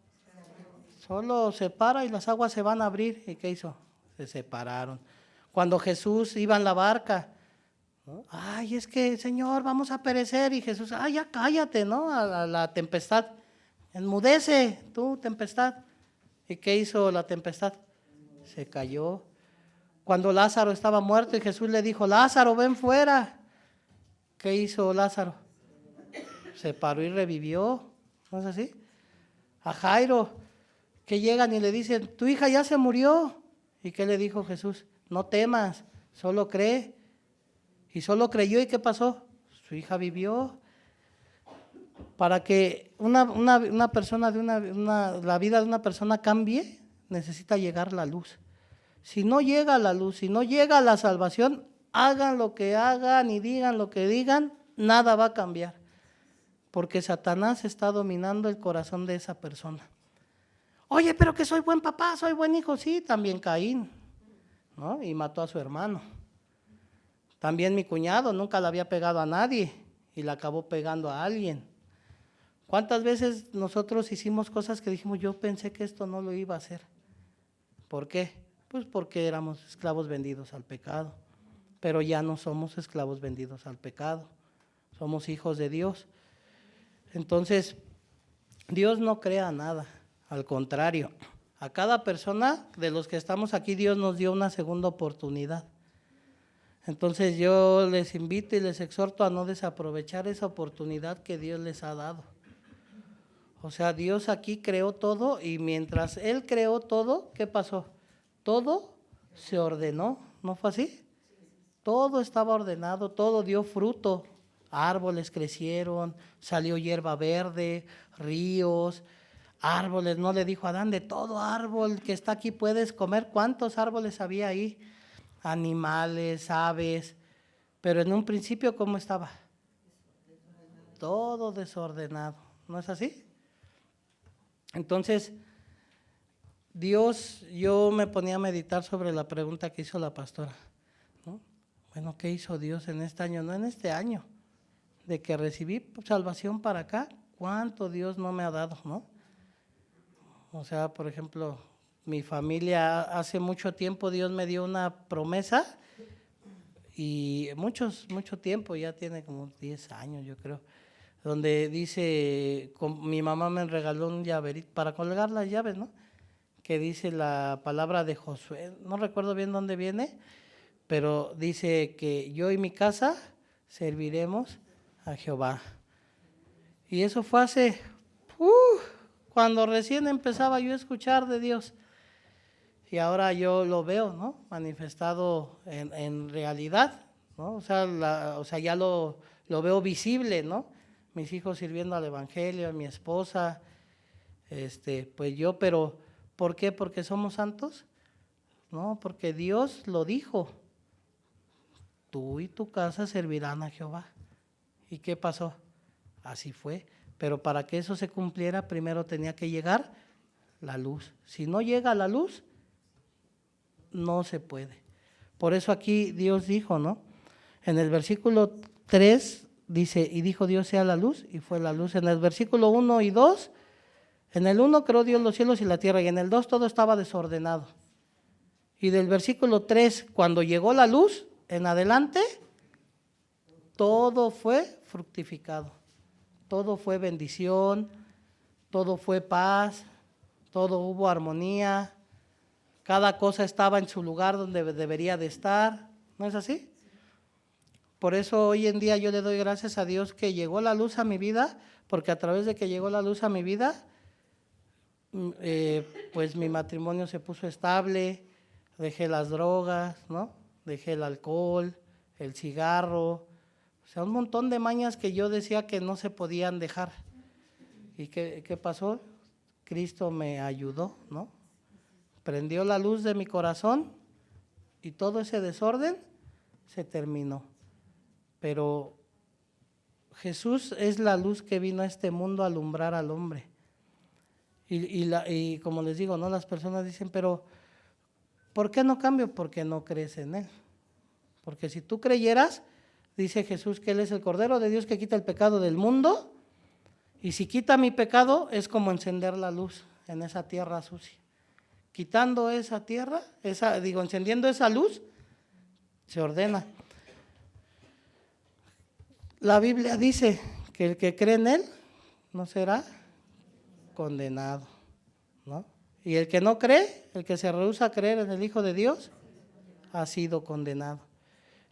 Solo separa y las aguas se van a abrir. ¿Y qué hizo? Se separaron. Cuando Jesús iba en la barca, ¿no? Ay, es que, Señor, vamos a perecer. Y Jesús, ay, ya cállate, ¿no? A la tempestad. Enmudece, tú, tempestad. ¿Y qué hizo la tempestad? Se cayó. Cuando Lázaro estaba muerto y Jesús le dijo, Lázaro, ven fuera. ¿Qué hizo Lázaro? Se paró y revivió. ¿No es así? A Jairo, que llegan y le dicen, tu hija ya se murió. ¿Y qué le dijo Jesús? No temas, solo cree. Y solo creyó, ¿y qué pasó? Su hija vivió. Para que una persona, la vida de una persona cambie, necesita llegar la luz. Si no llega la luz, si no llega la salvación, hagan lo que hagan y digan lo que digan, nada va a cambiar. Porque Satanás está dominando el corazón de esa persona. Oye, pero que soy buen papá, soy buen hijo. Sí, también Caín, ¿no? Y mató a su hermano. También mi cuñado nunca le había pegado a nadie y le acabó pegando a alguien. ¿Cuántas veces nosotros hicimos cosas que dijimos, yo pensé que esto no lo iba a hacer? ¿Por qué? Pues porque éramos esclavos vendidos al pecado. Pero ya no somos esclavos vendidos al pecado. Somos hijos de Dios. Entonces, Dios no crea nada. Al contrario, a cada persona de los que estamos aquí, Dios nos dio una segunda oportunidad. Entonces yo les invito y les exhorto a no desaprovechar esa oportunidad que Dios les ha dado. O sea, Dios aquí creó todo y mientras Él creó todo, ¿qué pasó? Todo se ordenó, ¿no fue así? Todo estaba ordenado, todo dio fruto. Árboles crecieron, salió hierba verde, ríos, árboles. No le dijo a Adán, de todo árbol que está aquí puedes comer. ¿Cuántos árboles había ahí? Animales, aves. Pero en un principio, ¿cómo estaba? Todo desordenado. ¿No es así? Entonces, Dios, yo me ponía a meditar sobre la pregunta que hizo la pastora, ¿no? Bueno, ¿qué hizo Dios en este año? No en este año, de que recibí salvación para acá, ¿cuánto Dios no me ha dado, no? O sea, por ejemplo, mi familia, hace mucho tiempo Dios me dio una promesa y mucho tiempo, ya tiene como 10 años yo creo, donde dice, mi mamá me regaló un llaverito para colgar las llaves, ¿no? Que dice la palabra de Josué, no recuerdo bien dónde viene, pero dice que yo y mi casa serviremos a Jehová. Y eso fue hace, cuando recién empezaba yo a escuchar de Dios. Y ahora yo lo veo, ¿no? Manifestado en realidad, ¿no? O sea, ya lo veo visible, ¿no? Mis hijos sirviendo al evangelio, mi esposa, pues yo, pero ¿por qué? Porque somos santos, ¿no? Porque Dios lo dijo. Tú y tu casa servirán a Jehová. ¿Y qué pasó? Así fue. Pero para que eso se cumpliera, primero tenía que llegar la luz. Si no llega la luz, no se puede. Por eso aquí Dios dijo, ¿no? En el versículo 3 dice, y dijo Dios sea la luz, y fue la luz. En el versículo 1 y 2, en el 1 creó Dios los cielos y la tierra, y en el 2 todo estaba desordenado. Y del versículo 3, cuando llegó la luz, en adelante, todo fue fructificado. Todo fue bendición, todo fue paz, todo hubo armonía. Cada cosa estaba en su lugar donde debería de estar. ¿No es así? Por eso hoy en día yo le doy gracias a Dios que llegó la luz a mi vida, porque a través de que llegó la luz a mi vida, pues mi matrimonio se puso estable, dejé las drogas, ¿no? Dejé el alcohol, el cigarro, o sea, un montón de mañas que yo decía que no se podían dejar. ¿Y qué pasó? Cristo me ayudó, ¿no? Prendió la luz de mi corazón y todo ese desorden se terminó. Pero Jesús es la luz que vino a este mundo a alumbrar al hombre. Y como les digo, ¿no? Las personas dicen, pero ¿por qué no cambio? Porque no crees en Él. Porque si tú creyeras, dice Jesús que Él es el Cordero de Dios que quita el pecado del mundo, y si quita mi pecado es como encender la luz en esa tierra sucia. Quitando esa tierra, encendiendo esa luz, se ordena. La Biblia dice que el que cree en Él no será condenado, ¿no? Y el que no cree, el que se rehúsa a creer en el Hijo de Dios, ha sido condenado.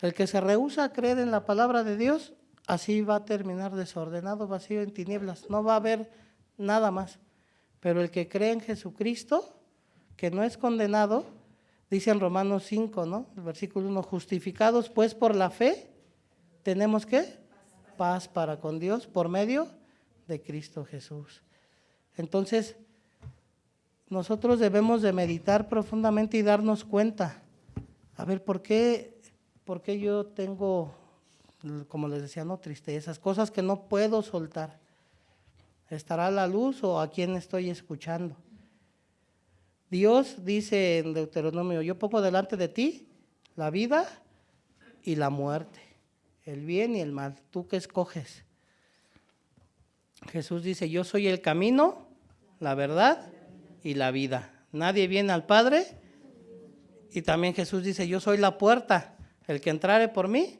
El que se rehúsa a creer en la palabra de Dios, así va a terminar desordenado, vacío, en tinieblas. No va a haber nada más. Pero el que cree en Jesucristo, que no es condenado, dice en Romanos 5, ¿no? El versículo 1, justificados pues por la fe, tenemos ¿qué? Paz para con Dios por medio de Cristo Jesús. Entonces, nosotros debemos de meditar profundamente y darnos cuenta, a ver, ¿por qué yo tengo, como les decía, no, tristezas, cosas que no puedo soltar? ¿Estará la luz o a quién estoy escuchando? Dios dice en Deuteronomio, yo pongo delante de ti la vida y la muerte, el bien y el mal. ¿Tú qué escoges? Jesús dice, yo soy el camino, la verdad y la vida. Nadie viene al Padre. Y también Jesús dice, yo soy la puerta. El que entrare por mí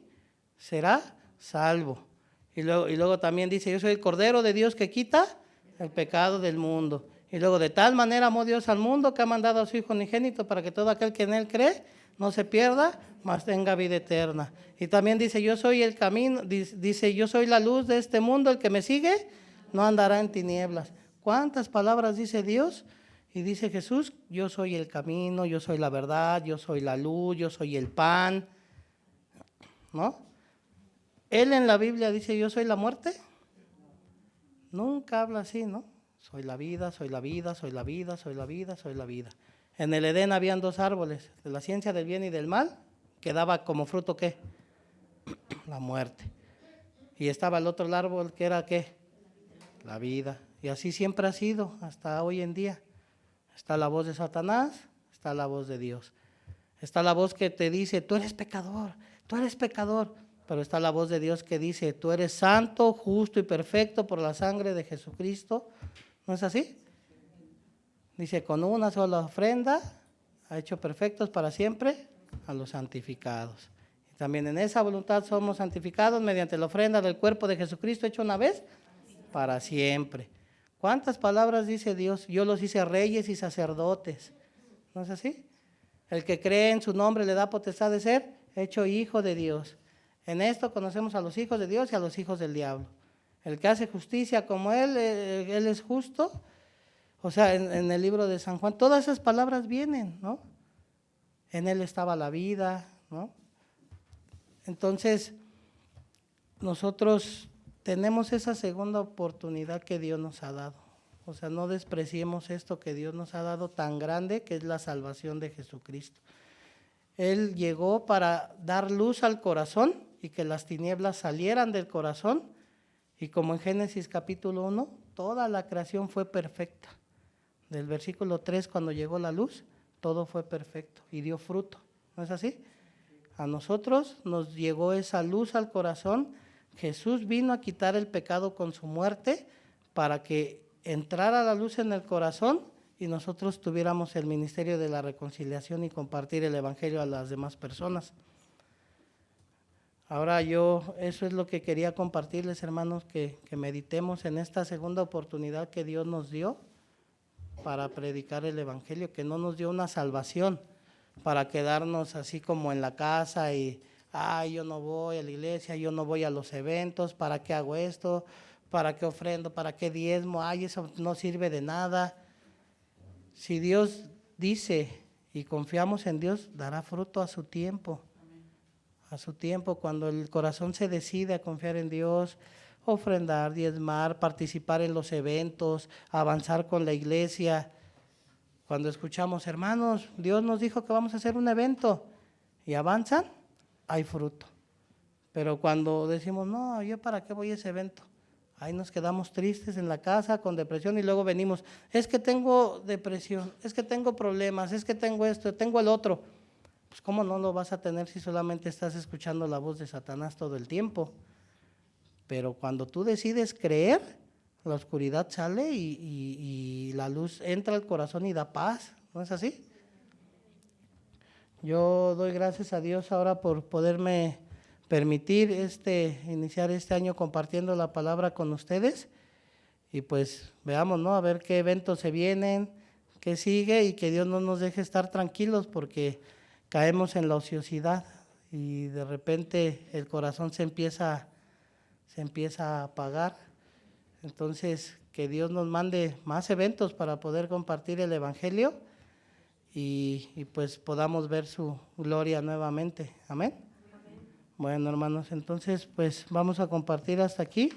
será salvo. Y luego también dice, yo soy el Cordero de Dios que quita el pecado del mundo. Y luego, de tal manera amó Dios al mundo que ha mandado a su Hijo unigénito para que todo aquel que en Él cree no se pierda, mas tenga vida eterna. Y también dice, yo soy el camino, dice, yo soy la luz de este mundo, el que me sigue no andará en tinieblas. ¿Cuántas palabras dice Dios? Y dice Jesús, yo soy el camino, yo soy la verdad, yo soy la luz, yo soy el pan, ¿no? Él en la Biblia dice, yo soy la muerte. Nunca habla así, ¿no? Soy la vida, soy la vida, soy la vida, soy la vida, soy la vida. En el Edén habían dos árboles, de la ciencia del bien y del mal, que daba como fruto, ¿qué? La muerte. Y estaba el otro árbol que era, ¿qué? La vida. Y así siempre ha sido, hasta hoy en día. Está la voz de Satanás, está la voz de Dios. Está la voz que te dice, tú eres pecador, pero está la voz de Dios que dice, tú eres santo, justo y perfecto por la sangre de Jesucristo. ¿No es así? Dice, con una sola ofrenda ha hecho perfectos para siempre a los santificados. Y también en esa voluntad somos santificados mediante la ofrenda del cuerpo de Jesucristo hecho una vez para siempre. ¿Cuántas palabras dice Dios? Yo los hice reyes y sacerdotes. ¿No es así? El que cree en su nombre le da potestad de ser hecho hijo de Dios. En esto conocemos a los hijos de Dios y a los hijos del diablo. El que hace justicia como él es justo. O sea, en el libro de San Juan, todas esas palabras vienen, ¿no? En él estaba la vida, ¿no? Entonces, nosotros tenemos esa segunda oportunidad que Dios nos ha dado. O sea, no despreciemos esto que Dios nos ha dado tan grande, que es la salvación de Jesucristo. Él llegó para dar luz al corazón y que las tinieblas salieran del corazón. Y como en Génesis capítulo 1, toda la creación fue perfecta. Del versículo 3, cuando llegó la luz, todo fue perfecto y dio fruto. ¿No es así? A nosotros nos llegó esa luz al corazón. Jesús vino a quitar el pecado con su muerte para que entrara la luz en el corazón y nosotros tuviéramos el ministerio de la reconciliación y compartir el evangelio a las demás personas. Ahora eso es lo que quería compartirles, hermanos, que meditemos en esta segunda oportunidad que Dios nos dio para predicar el evangelio, que no nos dio una salvación para quedarnos así como en la casa y, yo no voy a la iglesia, yo no voy a los eventos, ¿para qué hago esto? ¿Para qué ofrendo? ¿Para qué diezmo? Eso no sirve de nada. Si Dios dice y confiamos en Dios, dará fruto a su tiempo. A su tiempo, cuando el corazón se decide a confiar en Dios, ofrendar, diezmar, participar en los eventos, avanzar con la iglesia. Cuando escuchamos, hermanos, Dios nos dijo que vamos a hacer un evento y avanzan, hay fruto. Pero cuando decimos, no, ¿yo para qué voy a ese evento? Ahí nos quedamos tristes en la casa con depresión y luego venimos, es que tengo depresión, es que tengo problemas, es que tengo esto, tengo el otro. Pues ¿cómo no lo vas a tener si solamente estás escuchando la voz de Satanás todo el tiempo? Pero cuando tú decides creer, la oscuridad sale y la luz entra al corazón y da paz, ¿no es así? Yo doy gracias a Dios ahora por poderme permitir iniciar este año compartiendo la palabra con ustedes y pues veamos, ¿no? A ver qué eventos se vienen, qué sigue y que Dios no nos deje estar tranquilos porque caemos en la ociosidad y de repente el corazón se empieza a apagar. Entonces, que Dios nos mande más eventos para poder compartir el evangelio y pues podamos ver su gloria nuevamente. Amén. Bueno, hermanos, entonces pues vamos a compartir hasta aquí.